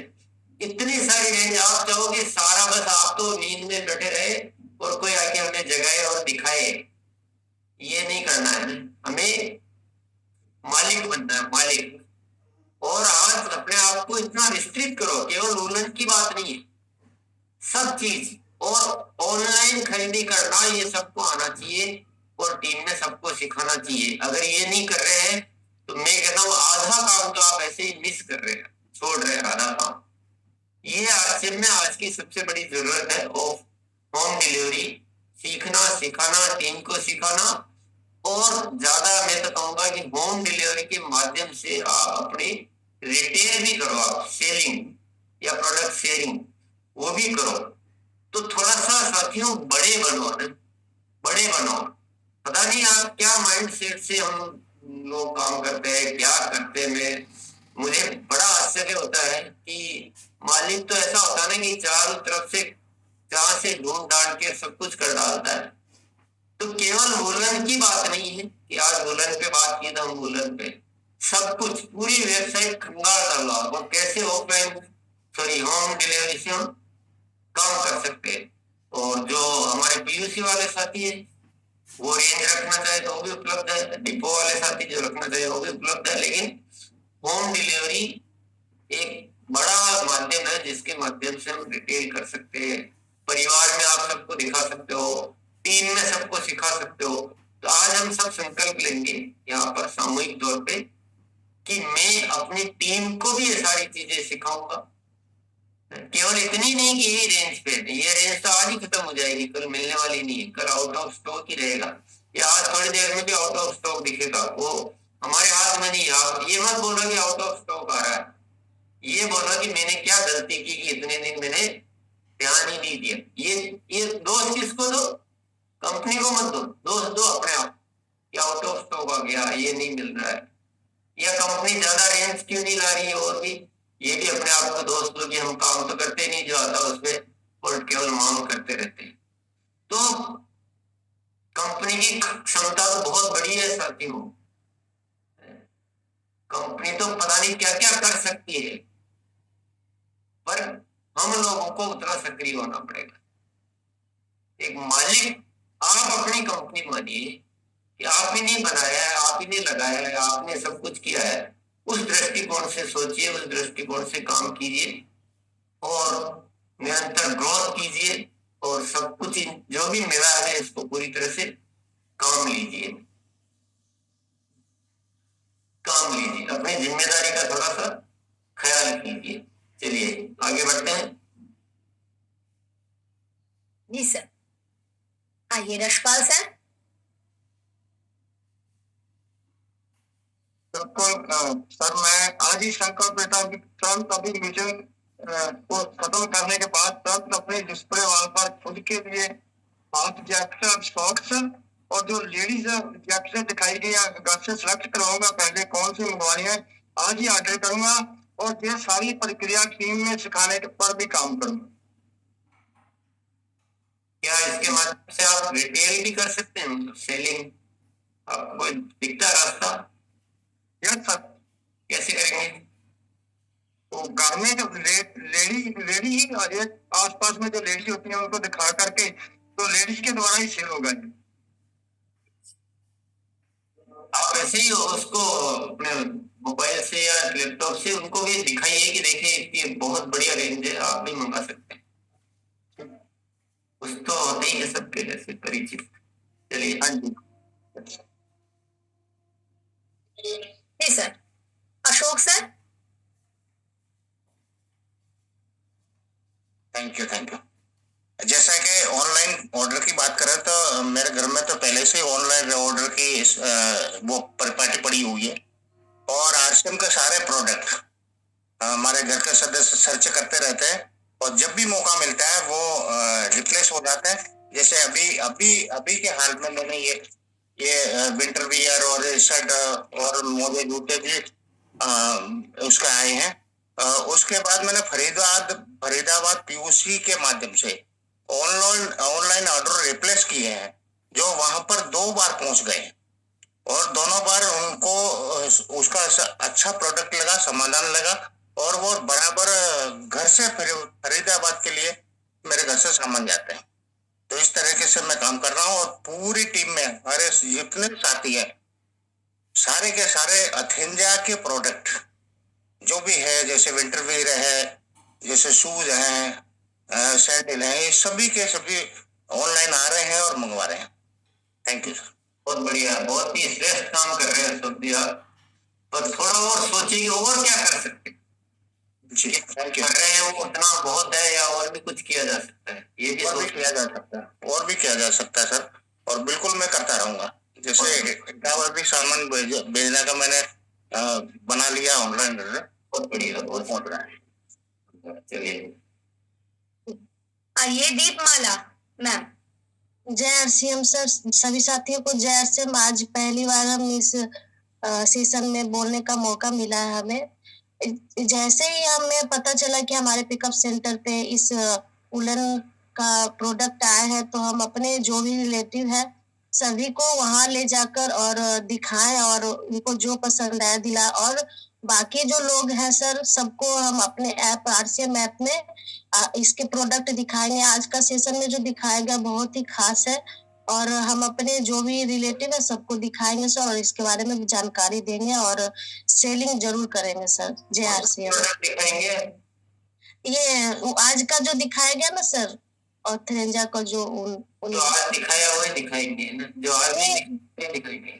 इतनी सारी रेंज। आप चाहोगे सारा, बस आप तो नींद में बैठे रहे और कोई आके हमें जगाए और दिखाए, ये नहीं करना है। हमें मालिक बनना है, मालिक। और आज अपने आप को इतना विस्तृत करो, केवल वूलन की बात नहीं है, सब चीज, और ऑनलाइन खरीदी करना, ये सबको आना चाहिए और टीम में सबको सिखाना चाहिए। अगर ये नहीं कर रहे हैं तो मैं कहता हूँ आधा काम तो आप ऐसे ही मिस कर रहे हैं, छोड़ रहे हैं आधा काम। ये आरसीएम में आज की सबसे बड़ी जरूरत है, ऑफ होम डिलीवरी, सीखना, सिखाना, टीम को सिखाना। और ज्यादा मैं तो कहूंगा कि होम डिलीवरी के माध्यम से आप अपनी रिटेल भी करो, आप सेलिंग या प्रोडक्ट शेयरिंग वो भी करो। तो थोड़ा सा साथियों बड़े बनो, बड़े बनो। पता नहीं आप क्या माइंड सेट से हम लोग काम करते हैं, क्या करते हैं। मुझे बड़ा आश्चर्य होता है कि मालिक तो ऐसा होता है ना कि चारों तरफ से जहां से ढूंढ ढांड के सब कुछ कर डालता है। तो केवल वूलन की बात नहीं है कि आज वूलन पे बात की, तो हम वूलन पे सब कुछ, पूरी वेबसाइट खंगाल डालो आप, और कैसे ऑफलाइन होम डिलीवरी से हम काम कर सकते हैं। और जो हमारे पीयूसी वाले साथी है वो रेंज रखना चाहे तो वो भी उपलब्ध है, डिपो वाले साथी जो रखना चाहे वो भी उपलब्ध है। लेकिन होम डिलीवरी एक बड़ा माध्यम है जिसके माध्यम से हम रिटेल कर सकते हैं, परिवार में आप सबको दिखा सकते हो, टीम में सबको सिखा सकते हो। तो आज हम सब संकल्प लेंगे यहाँ पर सामूहिक तौर पे कि मैं अपनी टीम को भी ये सारी चीजें सिखाऊंगा। केवल इतनी नहीं कि ये रेंज पे, ये रेंज तो आज ही खत्म हो जाएगी, कल मिलने वाली नहीं है, कल आउट ऑफ स्टॉक ही रहेगा, या आज थोड़ी देर में भी आउट ऑफ स्टॉक दिखेगा, वो हमारे हाथ में नहीं। आप ये मत बोलो कि आउट ऑफ स्टॉक आ रहा है, ये बोलो कि मैंने क्या गलती की कि इतने दिन मैंने ध्यान ही नहीं दिया। ये दोष किसको दो? कंपनी को मत दो, दोष दो अपने आप कि आउट ऑफ स्टॉक आ गया, ये नहीं मिल रहा है, या कंपनी ज्यादा रेंज क्यों नहीं ला रही है। और भी ये भी अपने आप को दोस्त दो कि हम काम तो करते नहीं, जो आता उसमें और केवल मांग करते रहते हैं। तो कंपनी की क्षमता तो बहुत बड़ी है साथियों, कंपनी तो पता नहीं क्या क्या कर सकती है, पर हम लोगों को उतना सक्रिय होना पड़ेगा। एक मालिक आप अपनी कंपनी मानिए कि आप ही ने बनाया है, आप ही ने लगाया है, आपने सब कुछ किया है। उस दृष्टिकोण से सोचिए, उस दृष्टिकोण से काम कीजिए और निरंतर ग्रोथ कीजिए, और सब कुछ जो भी मिला है इसको पूरी तरह से काम लीजिए। जी सर। आइए रशपाल सर। बिल्कुल सर, मैं आज ही संकल्प लेता हूँ कि तुरंत अभी मिशन को खत्म करने के बाद तुरंत अपने डिस्प्ले वॉल पर खुद के लिए हाथ जैकेट, सॉक्स और जो लेडीज जैकेट दिखाई गई घर से सिलेक्ट करवाऊंगा, पहले कौन सी मंगवानी है आज ही ऑर्डर करूंगा और ये सारी प्रक्रिया टीम में सिखाने पर भी काम करूंगा। क्या इसके माध्यम से आप रिटेल भी कर सकते हैं, सेलिंग? आपको दिखता रास्ता? Yes sir. कैसे करेंगे? तो घर में जो लेडी ही आसपास में जो लेडी होती है उनको दिखा करके, तो लेडीज के द्वारा ही सेल होगा। आप ऐसे ही उसको अपने मोबाइल से या लैपटॉप से उनको भी दिखाइए कि देखिए इसकी बहुत बढ़िया रेंज है, आप भी मंगा सकते हैं। कुछ तो होते ही है सबके जैसे परिचित। चलिए। हाँ जी जी sir. Ashok sir. Thank you. जैसा कि ऑनलाइन ऑर्डर की बात करें तो मेरे घर में तो पहले से ऑनलाइन ऑर्डर की वो परिपाटी पड़ी हुई है और आरसीएम के सारे प्रोडक्ट हमारे घर के सदस्य सर्च करते रहते हैं और जब भी मौका मिलता है वो रिप्लेस हो जाता है। जैसे अभी के हाल में मैंने ये विंटर वियर और शर्ट और मोजे जूते भी उसके आए हैं। उसके बाद मैंने फरीदाबाद पीयूसी के माध्यम से ऑनलाइन ऑर्डर रिप्लेस किए हैं जो वहां पर 2 बार पहुंच गए और दोनों बार उनको उसका अच्छा प्रोडक्ट लगा, समाधान लगा और वो बराबर घर से फरीदाबाद के लिए मेरे घर से सामान जाते हैं। तो इस तरीके से मैं काम कर रहा हूँ और पूरी टीम में हमारे जितने साथी हैं सारे के सारे अथेंजा के प्रोडक्ट जो भी है, जैसे विंटर वेयर है, जैसे शूज हैं, सैंडल है, ये सभी के सभी ऑनलाइन आ रहे हैं और मंगवा रहे हैं। Thank you sir. बहुत बढ़िया, बहुत ही श्रेष्ठ काम कर रहे हैं सुखदेव आप। पर थोड़ा और सोचिए और क्या कर सकते हैं। जी थैंक यू। कर रहे हैं वो उतना बहुत है या और भी कुछ किया जा सकता है? ये भी किया जा सकता है सर, और बिल्कुल मैं करता रहूंगा। जैसे टावर भी सामान भेजने का मैंने बना लिया ऑनलाइन। बहुत बढ़िया, बहुत बढ़िया। चलिए। आइए दीपमाला मैम। जय आरसीएम सर, सभी साथियों को जय आरसीएम। आज पहली बार हम इस सेशन में बोलने का मौका मिला है हमें। जैसे ही हमें पता चला कि हमारे पिकअप सेंटर पे इस उलन का प्रोडक्ट आया है तो हम अपने जो भी रिलेटिव है सभी को वहां ले जाकर और दिखाएं और उनको जो पसंद आया दिला, और बाकी जो लोग हैं सर सबको हम अपने ऐप आरसीएम ऐप में इसके प्रोडक्ट दिखाएंगे। आज का सेशन में जो दिखाया गया बहुत ही खास है और हम अपने जो भी रिलेटिव है सबको दिखाएंगे सर और इसके बारे में भी जानकारी देंगे और सेलिंग जरूर करेंगे सर। जय आरसीएम। दिखाएंगे ये आज का जो दिखाया गया ना सर, और थ्रेंजा का जो जो आज दिखाया वही दिखाएंगे ना, जो आज नहीं दिखाएंगे।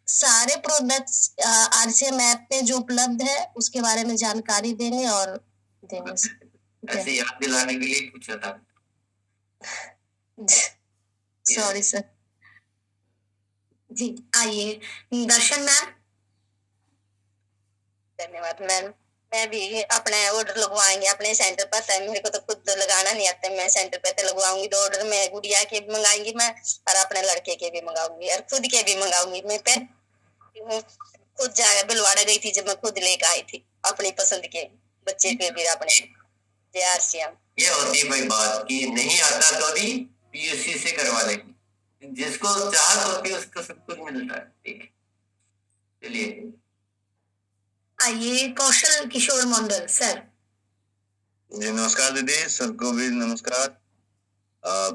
सारे प्रोडक्ट्स आरसीएम ऐप पे जो उपलब्ध है उसके बारे में जानकारी देंगे और देंगे। ऐसे याद दिलाने के लिए पूछा था। Sorry sir. जी आइए दर्शन मैम। धन्यवाद मैम। मैं भी अपने ऑर्डर लगवाएंगे अपने सेंटर पर। मेरे को तो खुद लगाना नहीं आता, मैं सेंटर पे तो लगवाऊंगी 2 ऑर्डर। मैं गुड़िया के भी मंगाऊंगी मैं और अपने लड़के के भी मंगाऊंगी और खुद के भी मंगाऊंगी। मैं खुद जाकर बिलवाड़ा गई थी जब मैं खुद लेकर आई थी अपनी पसंद के बच्चे के भी अपने। जय आरसीएम। ये होती है भाई बात कि नहीं आता तो भी पीयूसी से करवा लेंगे, जिसको चाहत होती है उसको सब कुछ मिलता है। ठीक है, चलिए। आइए कौशल किशोर मंडल सर। जी नमस्कार दीदी, सबको भी नमस्कार।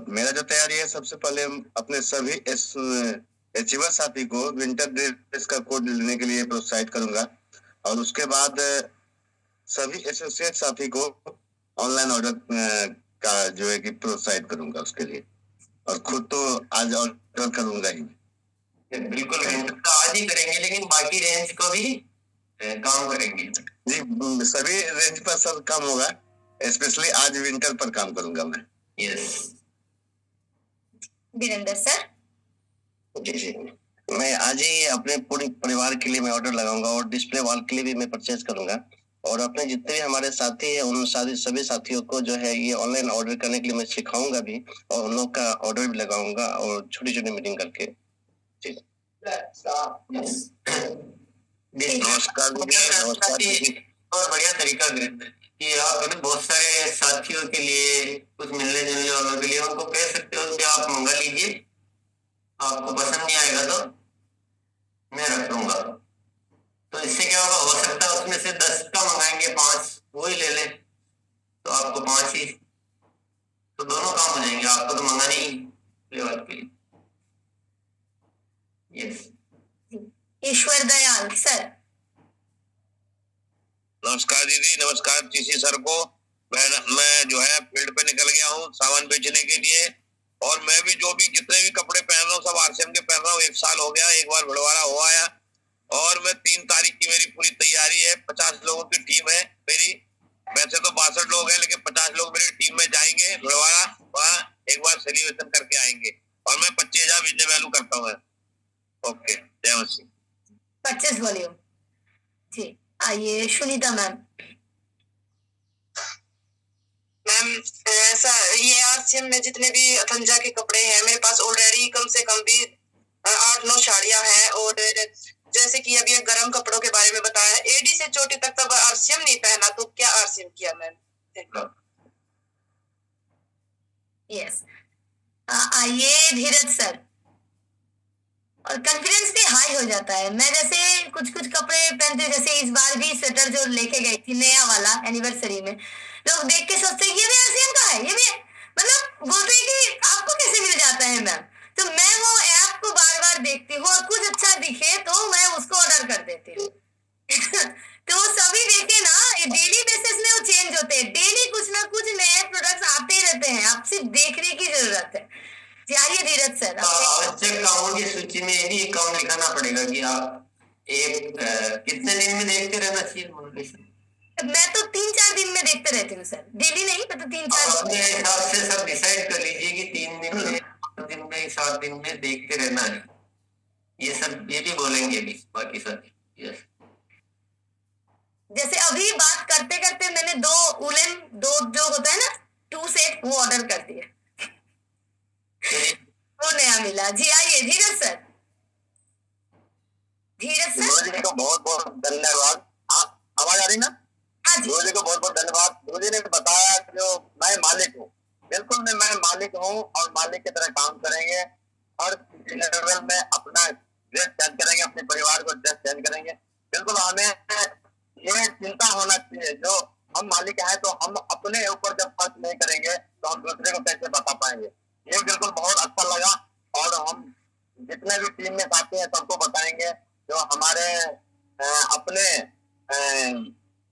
मेरा जो तैयारी है, सबसे पहले अपने सभी अचीवर साथी को विंटर ड्रेस का कोड लेने के लिए प्रोत्साहित करूंगा और उसके बाद सभी एसोसिएट साथी को ऑनलाइन ऑर्डर का जो है कि प्रोत्साहित करूंगा उसके लिए, और खुद तो आज ऑर्डर करूंगा ही। बिल्कुल विंटर का आज ही करेंगे लेकिन बाकी रेंज को भी काम करेंगे जी। सभी रेंज पर सब काम होगा, स्पेशली आज विंटर पर काम करूंगा मैं। यस। वीरेंद्र सर। जी जी, मैं आज ही अपने पूरे परिवार के लिए मैं ऑर्डर लगाऊंगा और डिस्प्ले वॉल के लिए भी मैं परचेज करूंगा और अपने जितने भी हमारे साथी हैं उन सभी साथियों को जो है ये ऑनलाइन ऑर्डर करने के लिए मैं सिखाऊंगा भी और उन लोग का ऑर्डर भी लगाऊंगा और छोटी छोटी मीटिंग करके। जी नमस्कार। और बढ़िया तरीका कि आप बहुत सारे साथियों के लिए कुछ मिलने जुलने वालों के लिए उनको कह सकते हो कि आप मंगा लीजिए, आपको पसंद नहीं आएगा तो मैं रख लूंगा। तो इससे क्या होगा, हो सकता है उसमें से 10 का मंगाएंगे 5 वो ही ले लें तो आपको 5 ही, तो दोनों काम हो जाएंगे, आपको तो मंगाने ही लेवल के लिए। यस ईश्वर दयाल सर। नमस्कार दीदी, नमस्कार टीसी सर को। मैं जो है फील्ड पे निकल गया हूँ सामान बेचने के लिए और मैं भी जो भी जितने भी कपड़े पहन रहा हूँ सब आरसीएम के पहन रहा हूँ। 1 साल हो गया, एक बार भिड़वाड़ा हो आया और मैं 3 तारीख की मेरी पूरी तैयारी है। 50 लोगों की टीम है मेरी, वैसे तो 62 लोग हैं लेकिन 50 लोग मेरी टीम में जाएंगे भिड़वाड़ा, वहाँ एक बार सेलिब्रेशन करके आएंगे और मैं 25,000 बिजली वैल्यू करता हूँ। ओके, जय मसीह। 25 वॉल्यूम। जी आइए सुनीता मैम। मैम ऐसा ये आरसीएम में जितने भी अथंजा के कपड़े हैं मेरे पास ऑलरेडी कम से कम भी 8-9 साड़ियां हैं और जैसे कि अभी गर्म कपड़ों के बारे में बताया, एडी से चोटी तक तब आरसीएम नहीं पहना तो क्या आरसीएम किया मैम? यस आइए धीरज सर। और कॉन्फिडेंस भी हाई हो जाता है। मैं जैसे कुछ कपड़े पहनते, जैसे इस बार भी स्वेटर जो लेके गई थी नया वाला एनिवर्सरी में, लोग देख के सोचते हैं ये भी आरसीएम का है, ये भी है। मतलब बोलते हैं कि आपको कैसे मिल जाता है मैम। तो मैं वो ऐप को बार बार देखती हूँ और कुछ अच्छा दिखे तो मैं उसको ऑर्डर कर देती हूँ। तो वो सभी देखे ना, डेली बेसिस में वो चेंज होते हैं, डेली कुछ ना कुछ नए प्रोडक्ट्स आते ही रहते हैं, आप सिर्फ देखने की जरूरत है। आइए धीरज सर। आवश्यक कामों की सूची में ये भी काम लिखाना पड़ेगा कि आप एक कितने दिन में देखते रहना चाहिए? मैं तो 3-4 दिन में देखते रहती हूँ सर, डेली नहीं, मैं तो 3-4 अपने हिसाब से सब डिसाइड कर लीजिए कि 3 दिन में, 5 दिन में, 7 दिन में देखते रहना है। ये सब ये भी बोलेंगे भी बाकी सब। यस जैसे अभी बात करते करते मैंने 2 उलन, 2 जो होता है ना 2 सेट, वो ऑर्डर कर दिए, वो नया मिला। जी आइए धीरज सर। धीरज सर को बहुत बहुत धन्यवाद। आवाज आ रही ना? हाँ जी। गुरु जी को बहुत बहुत धन्यवाद। गुरु जी ने बताया कि जो मैं मालिक हूँ, बिल्कुल मैं मालिक हूँ और मालिक की तरह काम करेंगे। हर लेवल में अपना ड्रेस चेंज करेंगे, अपने परिवार को ड्रेस चेंज करेंगे। बिल्कुल हमें ये चिंता होना चाहिए, जो हम मालिक हैं तो हम अपने ऊपर जब खर्च नहीं करेंगे तो हम दूसरे को कैसे बता पाएंगे। ये बिल्कुल बहुत अच्छा लगा और हम जितने भी टीम में साथी हैं सबको बताएंगे। जो हमारे अपने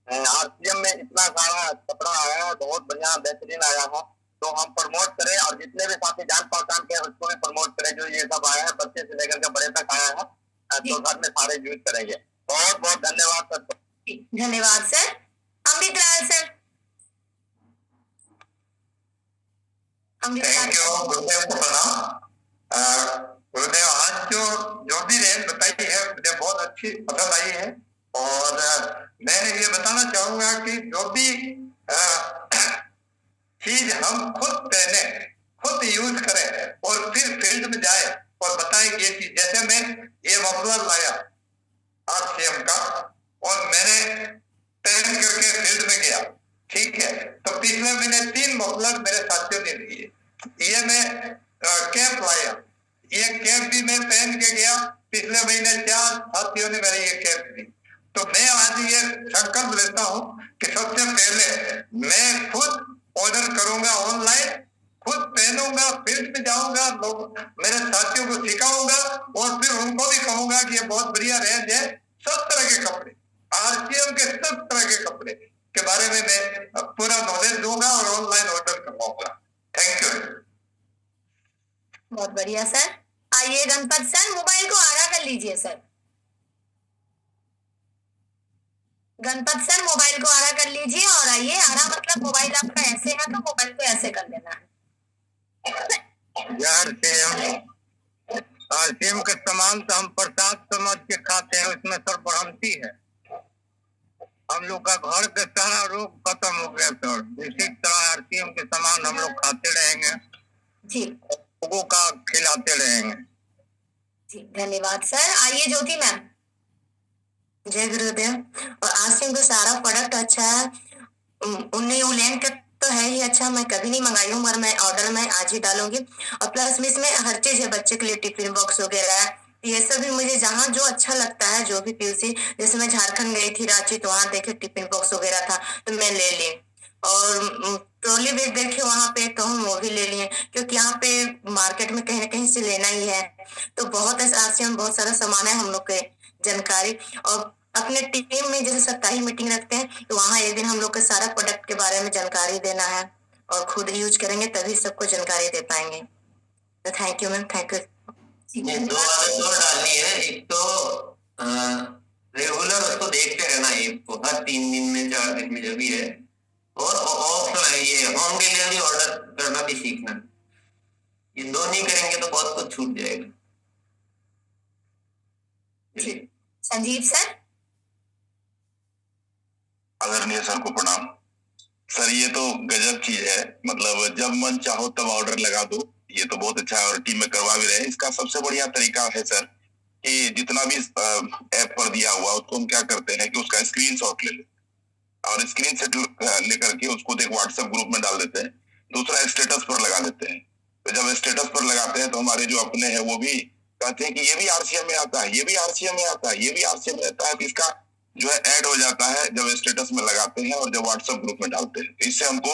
आरसीएम में इतना सारा कपड़ा आया है, बहुत बढ़िया बेहतरीन आया है, तो हम प्रमोट करें और जितने भी साथी जान पहचान के उसको भी प्रमोट करें। जो ये सब आया है, बच्चे से लेकर के बड़े तक आया है, तो घर में सारे यूज करेंगे। बहुत बहुत धन्यवाद सर। धन्यवाद sir. Amrit Lal sir. Thank you गुरुदेव को प्रणाम। गुरुदेव आज जो भी रेट बताई है मुझे बहुत अच्छी पसंद आई है और मैं ये बताना चाहूंगा कि जो भी चीज हम खुद पहने, खुद यूज करें और फिर फील्ड में जाए और बताएं कि ये चीज, जैसे मैं ये मफलर लाया आरसीएम का और मैंने पहन करके फील्ड में गया, ठीक है, तो पिछले महीने 3 मफलर मेरे साथियों ने दिए। ये मैं कैप लाया, ये कैप भी मैं पहन के गया, पिछले महीने 4 साथियों ने मेरे ये कैप दी। तो मैं आज ये संकल्प लेता हूँ कि सबसे पहले मैं खुद ऑर्डर करूंगा ऑनलाइन, खुद पहनूंगा, फील्ड में जाऊंगा, लोग मेरे साथियों को सिखाऊंगा और फिर उनको भी कहूंगा कि ये बहुत बढ़िया रेंज है। सब तरह के कपड़े, आरसीएम के सब तरह के कपड़े के बारे में मैं पूरा नॉलेज दूंगा और ऑनलाइन ऑर्डर करवाऊंगा। Thank you. बहुत बढ़िया सर। आइए गणपत सर, मोबाइल को आड़ा कर लीजिए सर। गणपत सर मोबाइल को आड़ा कर लीजिए और आइए। आड़ा मतलब मोबाइल आपका ऐसे है तो मोबाइल को ऐसे कर लेना है। यार आरसीएम के सामान तो हम प्रसाद समझ के खाते हैं, उसमें सर भ्रांति है। हम लोग का घर के सारा रोग खत्म हो गया सर। इसी तरह आरसीएम के सामान हम लोग खाते रहेंगे जी, लोगों का खिलाते रहेंगे जी। धन्यवाद सर। आइए ज्योति मैम। जय गुरुदेव। और आरसीएम का सारा प्रोडक्ट अच्छा है। उन्हें उलेन का तो है ही अच्छा, मैं कभी नहीं मंगाई हूँ मगर मैं ऑर्डर में आज ही डालूंगी। और प्लस में इसमें हर चीज है, बच्चे के लिए टिफिन बॉक्स वगैरह है, ये सब भी मुझे जहाँ जो अच्छा लगता है, जो भी पीयूसी, जैसे मैं झारखंड गई थी रांची, तो वहाँ देखे टिफिन बॉक्स वगैरह था तो मैं ले ली। और ट्रॉली बैग देखे वहाँ पे तो हम वो भी ले लिए, क्योंकि यहाँ पे मार्केट में कहीं ना कहीं से लेना ही है। तो बहुत ऐसे में बहुत सारा सामान है हम लोग के जानकारी। और अपने टीम में जैसे सप्ताही मीटिंग रखते हैं तो वहाँ एक दिन हम लोग के सारा प्रोडक्ट के बारे में जानकारी देना है और खुद यूज करेंगे तभी सबको जानकारी दे पाएंगे। तो thank you ma'am, thank you. दो आदत और डालनी है। एक तो रेगुलर उसको देखते रहना है, हर 3 दिन में 4 दिन में जो भी है। और ऑफ ये होम डिलीवरी ऑर्डर करना भी सीखना। ये दो नहीं करेंगे तो बहुत कुछ छूट जाएगा। संजीव सर। आदरणीय सर को प्रणाम। सर ये तो गजब चीज है, मतलब जब मन चाहो तब ऑर्डर लगा दो, ये तो बहुत अच्छा है और टीम में करवा भी रहे हैं। इसका सबसे बढ़िया तरीका है सर कि जितना भी ऐप पर दिया हुआ उसको हम क्या करते हैं कि उसका स्क्रीनशॉट ले लेते और स्क्रीनशॉट लेकर के उसको एक व्हाट्सएप ग्रुप में डाल देते हैं, दूसरा स्टेटस पर लगा देते हैं। तो जब स्टेटस पर लगाते हैं तो हमारे जो अपने हैं वो भी कहते हैं कि ये भी आरसीएम में आता है, ये भी आरसीएम में आता है, ये भी आरसीएम में आता है। तो इसका जो है ऐड हो जाता है जब स्टेटस में लगाते हैं और जब व्हाट्सएप ग्रुप में डालते हैं। इससे हमको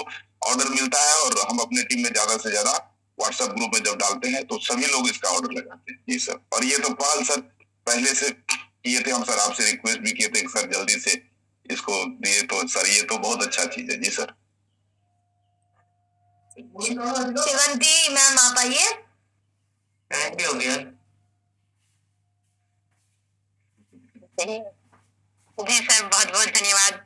ऑर्डर मिलता है और हम अपने टीम में ज्यादा से ज्यादा व्हाट्सएप ग्रुप में जब डालते हैं तो सभी लोग इसका ऑर्डर लगाते हैं। जी सर। और ये तो पहल सर पहले से किए थे हम सर, आपसे रिक्वेस्ट भी किए थे कि सर जल्दी से इसको दिए, तो सर ये तो बहुत अच्छा चीज है। जी सर। शिवंती मैम आप आइए। टाइम भी हो गया। जी सर, बहुत बहुत धन्यवाद।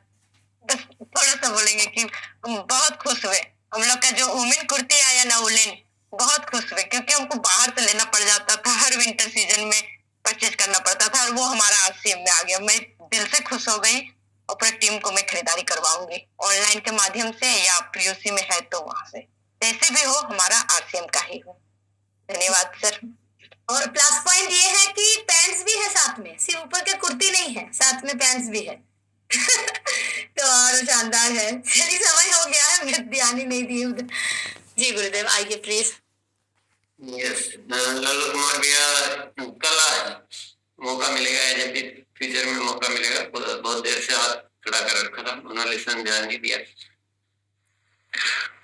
बस थोड़ा सा बोलेंगे कि बहुत खुश हुए। हम लोग का जो वुमेन कुर्ती आया ना उलेन, बहुत खुश हुए, क्योंकि हमको बाहर से लेना पड़ जाता था, हर विंटर सीजन में परचेज करना पड़ता था, और वो हमारा आरसीएम में आ गया। मैं दिल से खुश हो गई और पूरी टीम को मैं खरीदारी करवाऊंगी ऑनलाइन के माध्यम से या पीयूसी में है तो वहां से, जैसे भी हो हमारा आरसीएम का ही हो। धन्यवाद सर। और प्लस पॉइंट ये है कि पैंट्स भी है साथ में, सिर्फ ऊपर के कुर्ती नहीं है, साथ में पैंट्स भी है। तो और शानदार है। चलिए समय हो गया है, मैं ध्यान ही नहीं दी उधर। जी गुरुदेव आइए प्लीज। यस लालू कुमार भैया, कल मौका मिलेगा, जब भी फ्यूचर में मौका मिलेगा। बहुत देर से हाथ खड़ा कर रखा था, उन्होंने ध्यान नहीं दिया।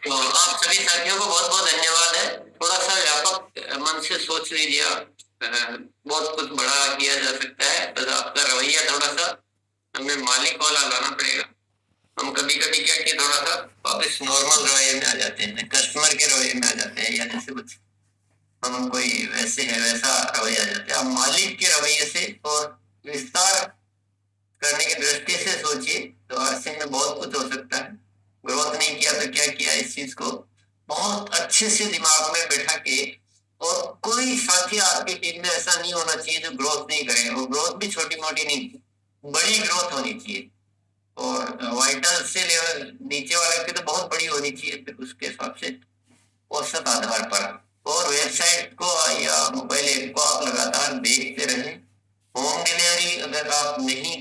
तो आप सभी साथियों को बहुत बहुत धन्यवाद है। थोड़ा सा व्यापक मन से सोच लीजिए, बहुत कुछ बड़ा किया जा सकता है। बस आपका रवैया थोड़ा सा हमें मालिक वाला लाना पड़ेगा। हम कभी कभी क्या कि थोड़ा सा वापस नॉर्मल रवैये में आ जाते हैं, कस्टमर के रवैये में आ जाते हैं, या जैसे कुछ हम कोई वैसे है वैसा रवैया आ जाते हैं। आप मालिक के रवैये से और विस्तार करने की दृष्टि से सोचिए तो आरसीएम में बहुत कुछ हो सकता है। ग्रोथ नहीं किया तो क्या किया, इस चीज को बहुत अच्छे से दिमाग में बैठा के, और कोई साथी आपकी टीम में ऐसा नहीं होना चाहिए जो ग्रोथ नहीं करे। और ग्रोथ भी छोटी मोटी नहीं, बड़ी ग्रोथ होनी चाहिए। और वाइटल से लेवल नीचे वाले की तो बहुत बड़ी होनी चाहिए, फिर उसके हिसाब से औसत आधार पर। और वेबसाइट को या मोबाइल ऐप को आप लगातार देखते रहें। होम डिलीवरी अगर आप नहीं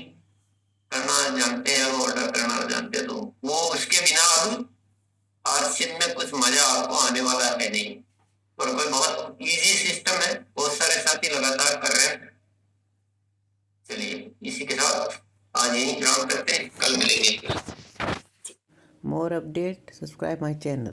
करना जानते हैं, ऑर्डर करना जानते हैं, तो वो उसके बिना आरसीएम में कुछ मजा आपको आने वाला है नहीं। और कोई बहुत इजी सिस्टम है, बहुत सारे साथी लगातार कर रहे हैं। चलिए इसी के साथ आज यही काम करते हैं, कल मिलेंगे। More update, subscribe my channel.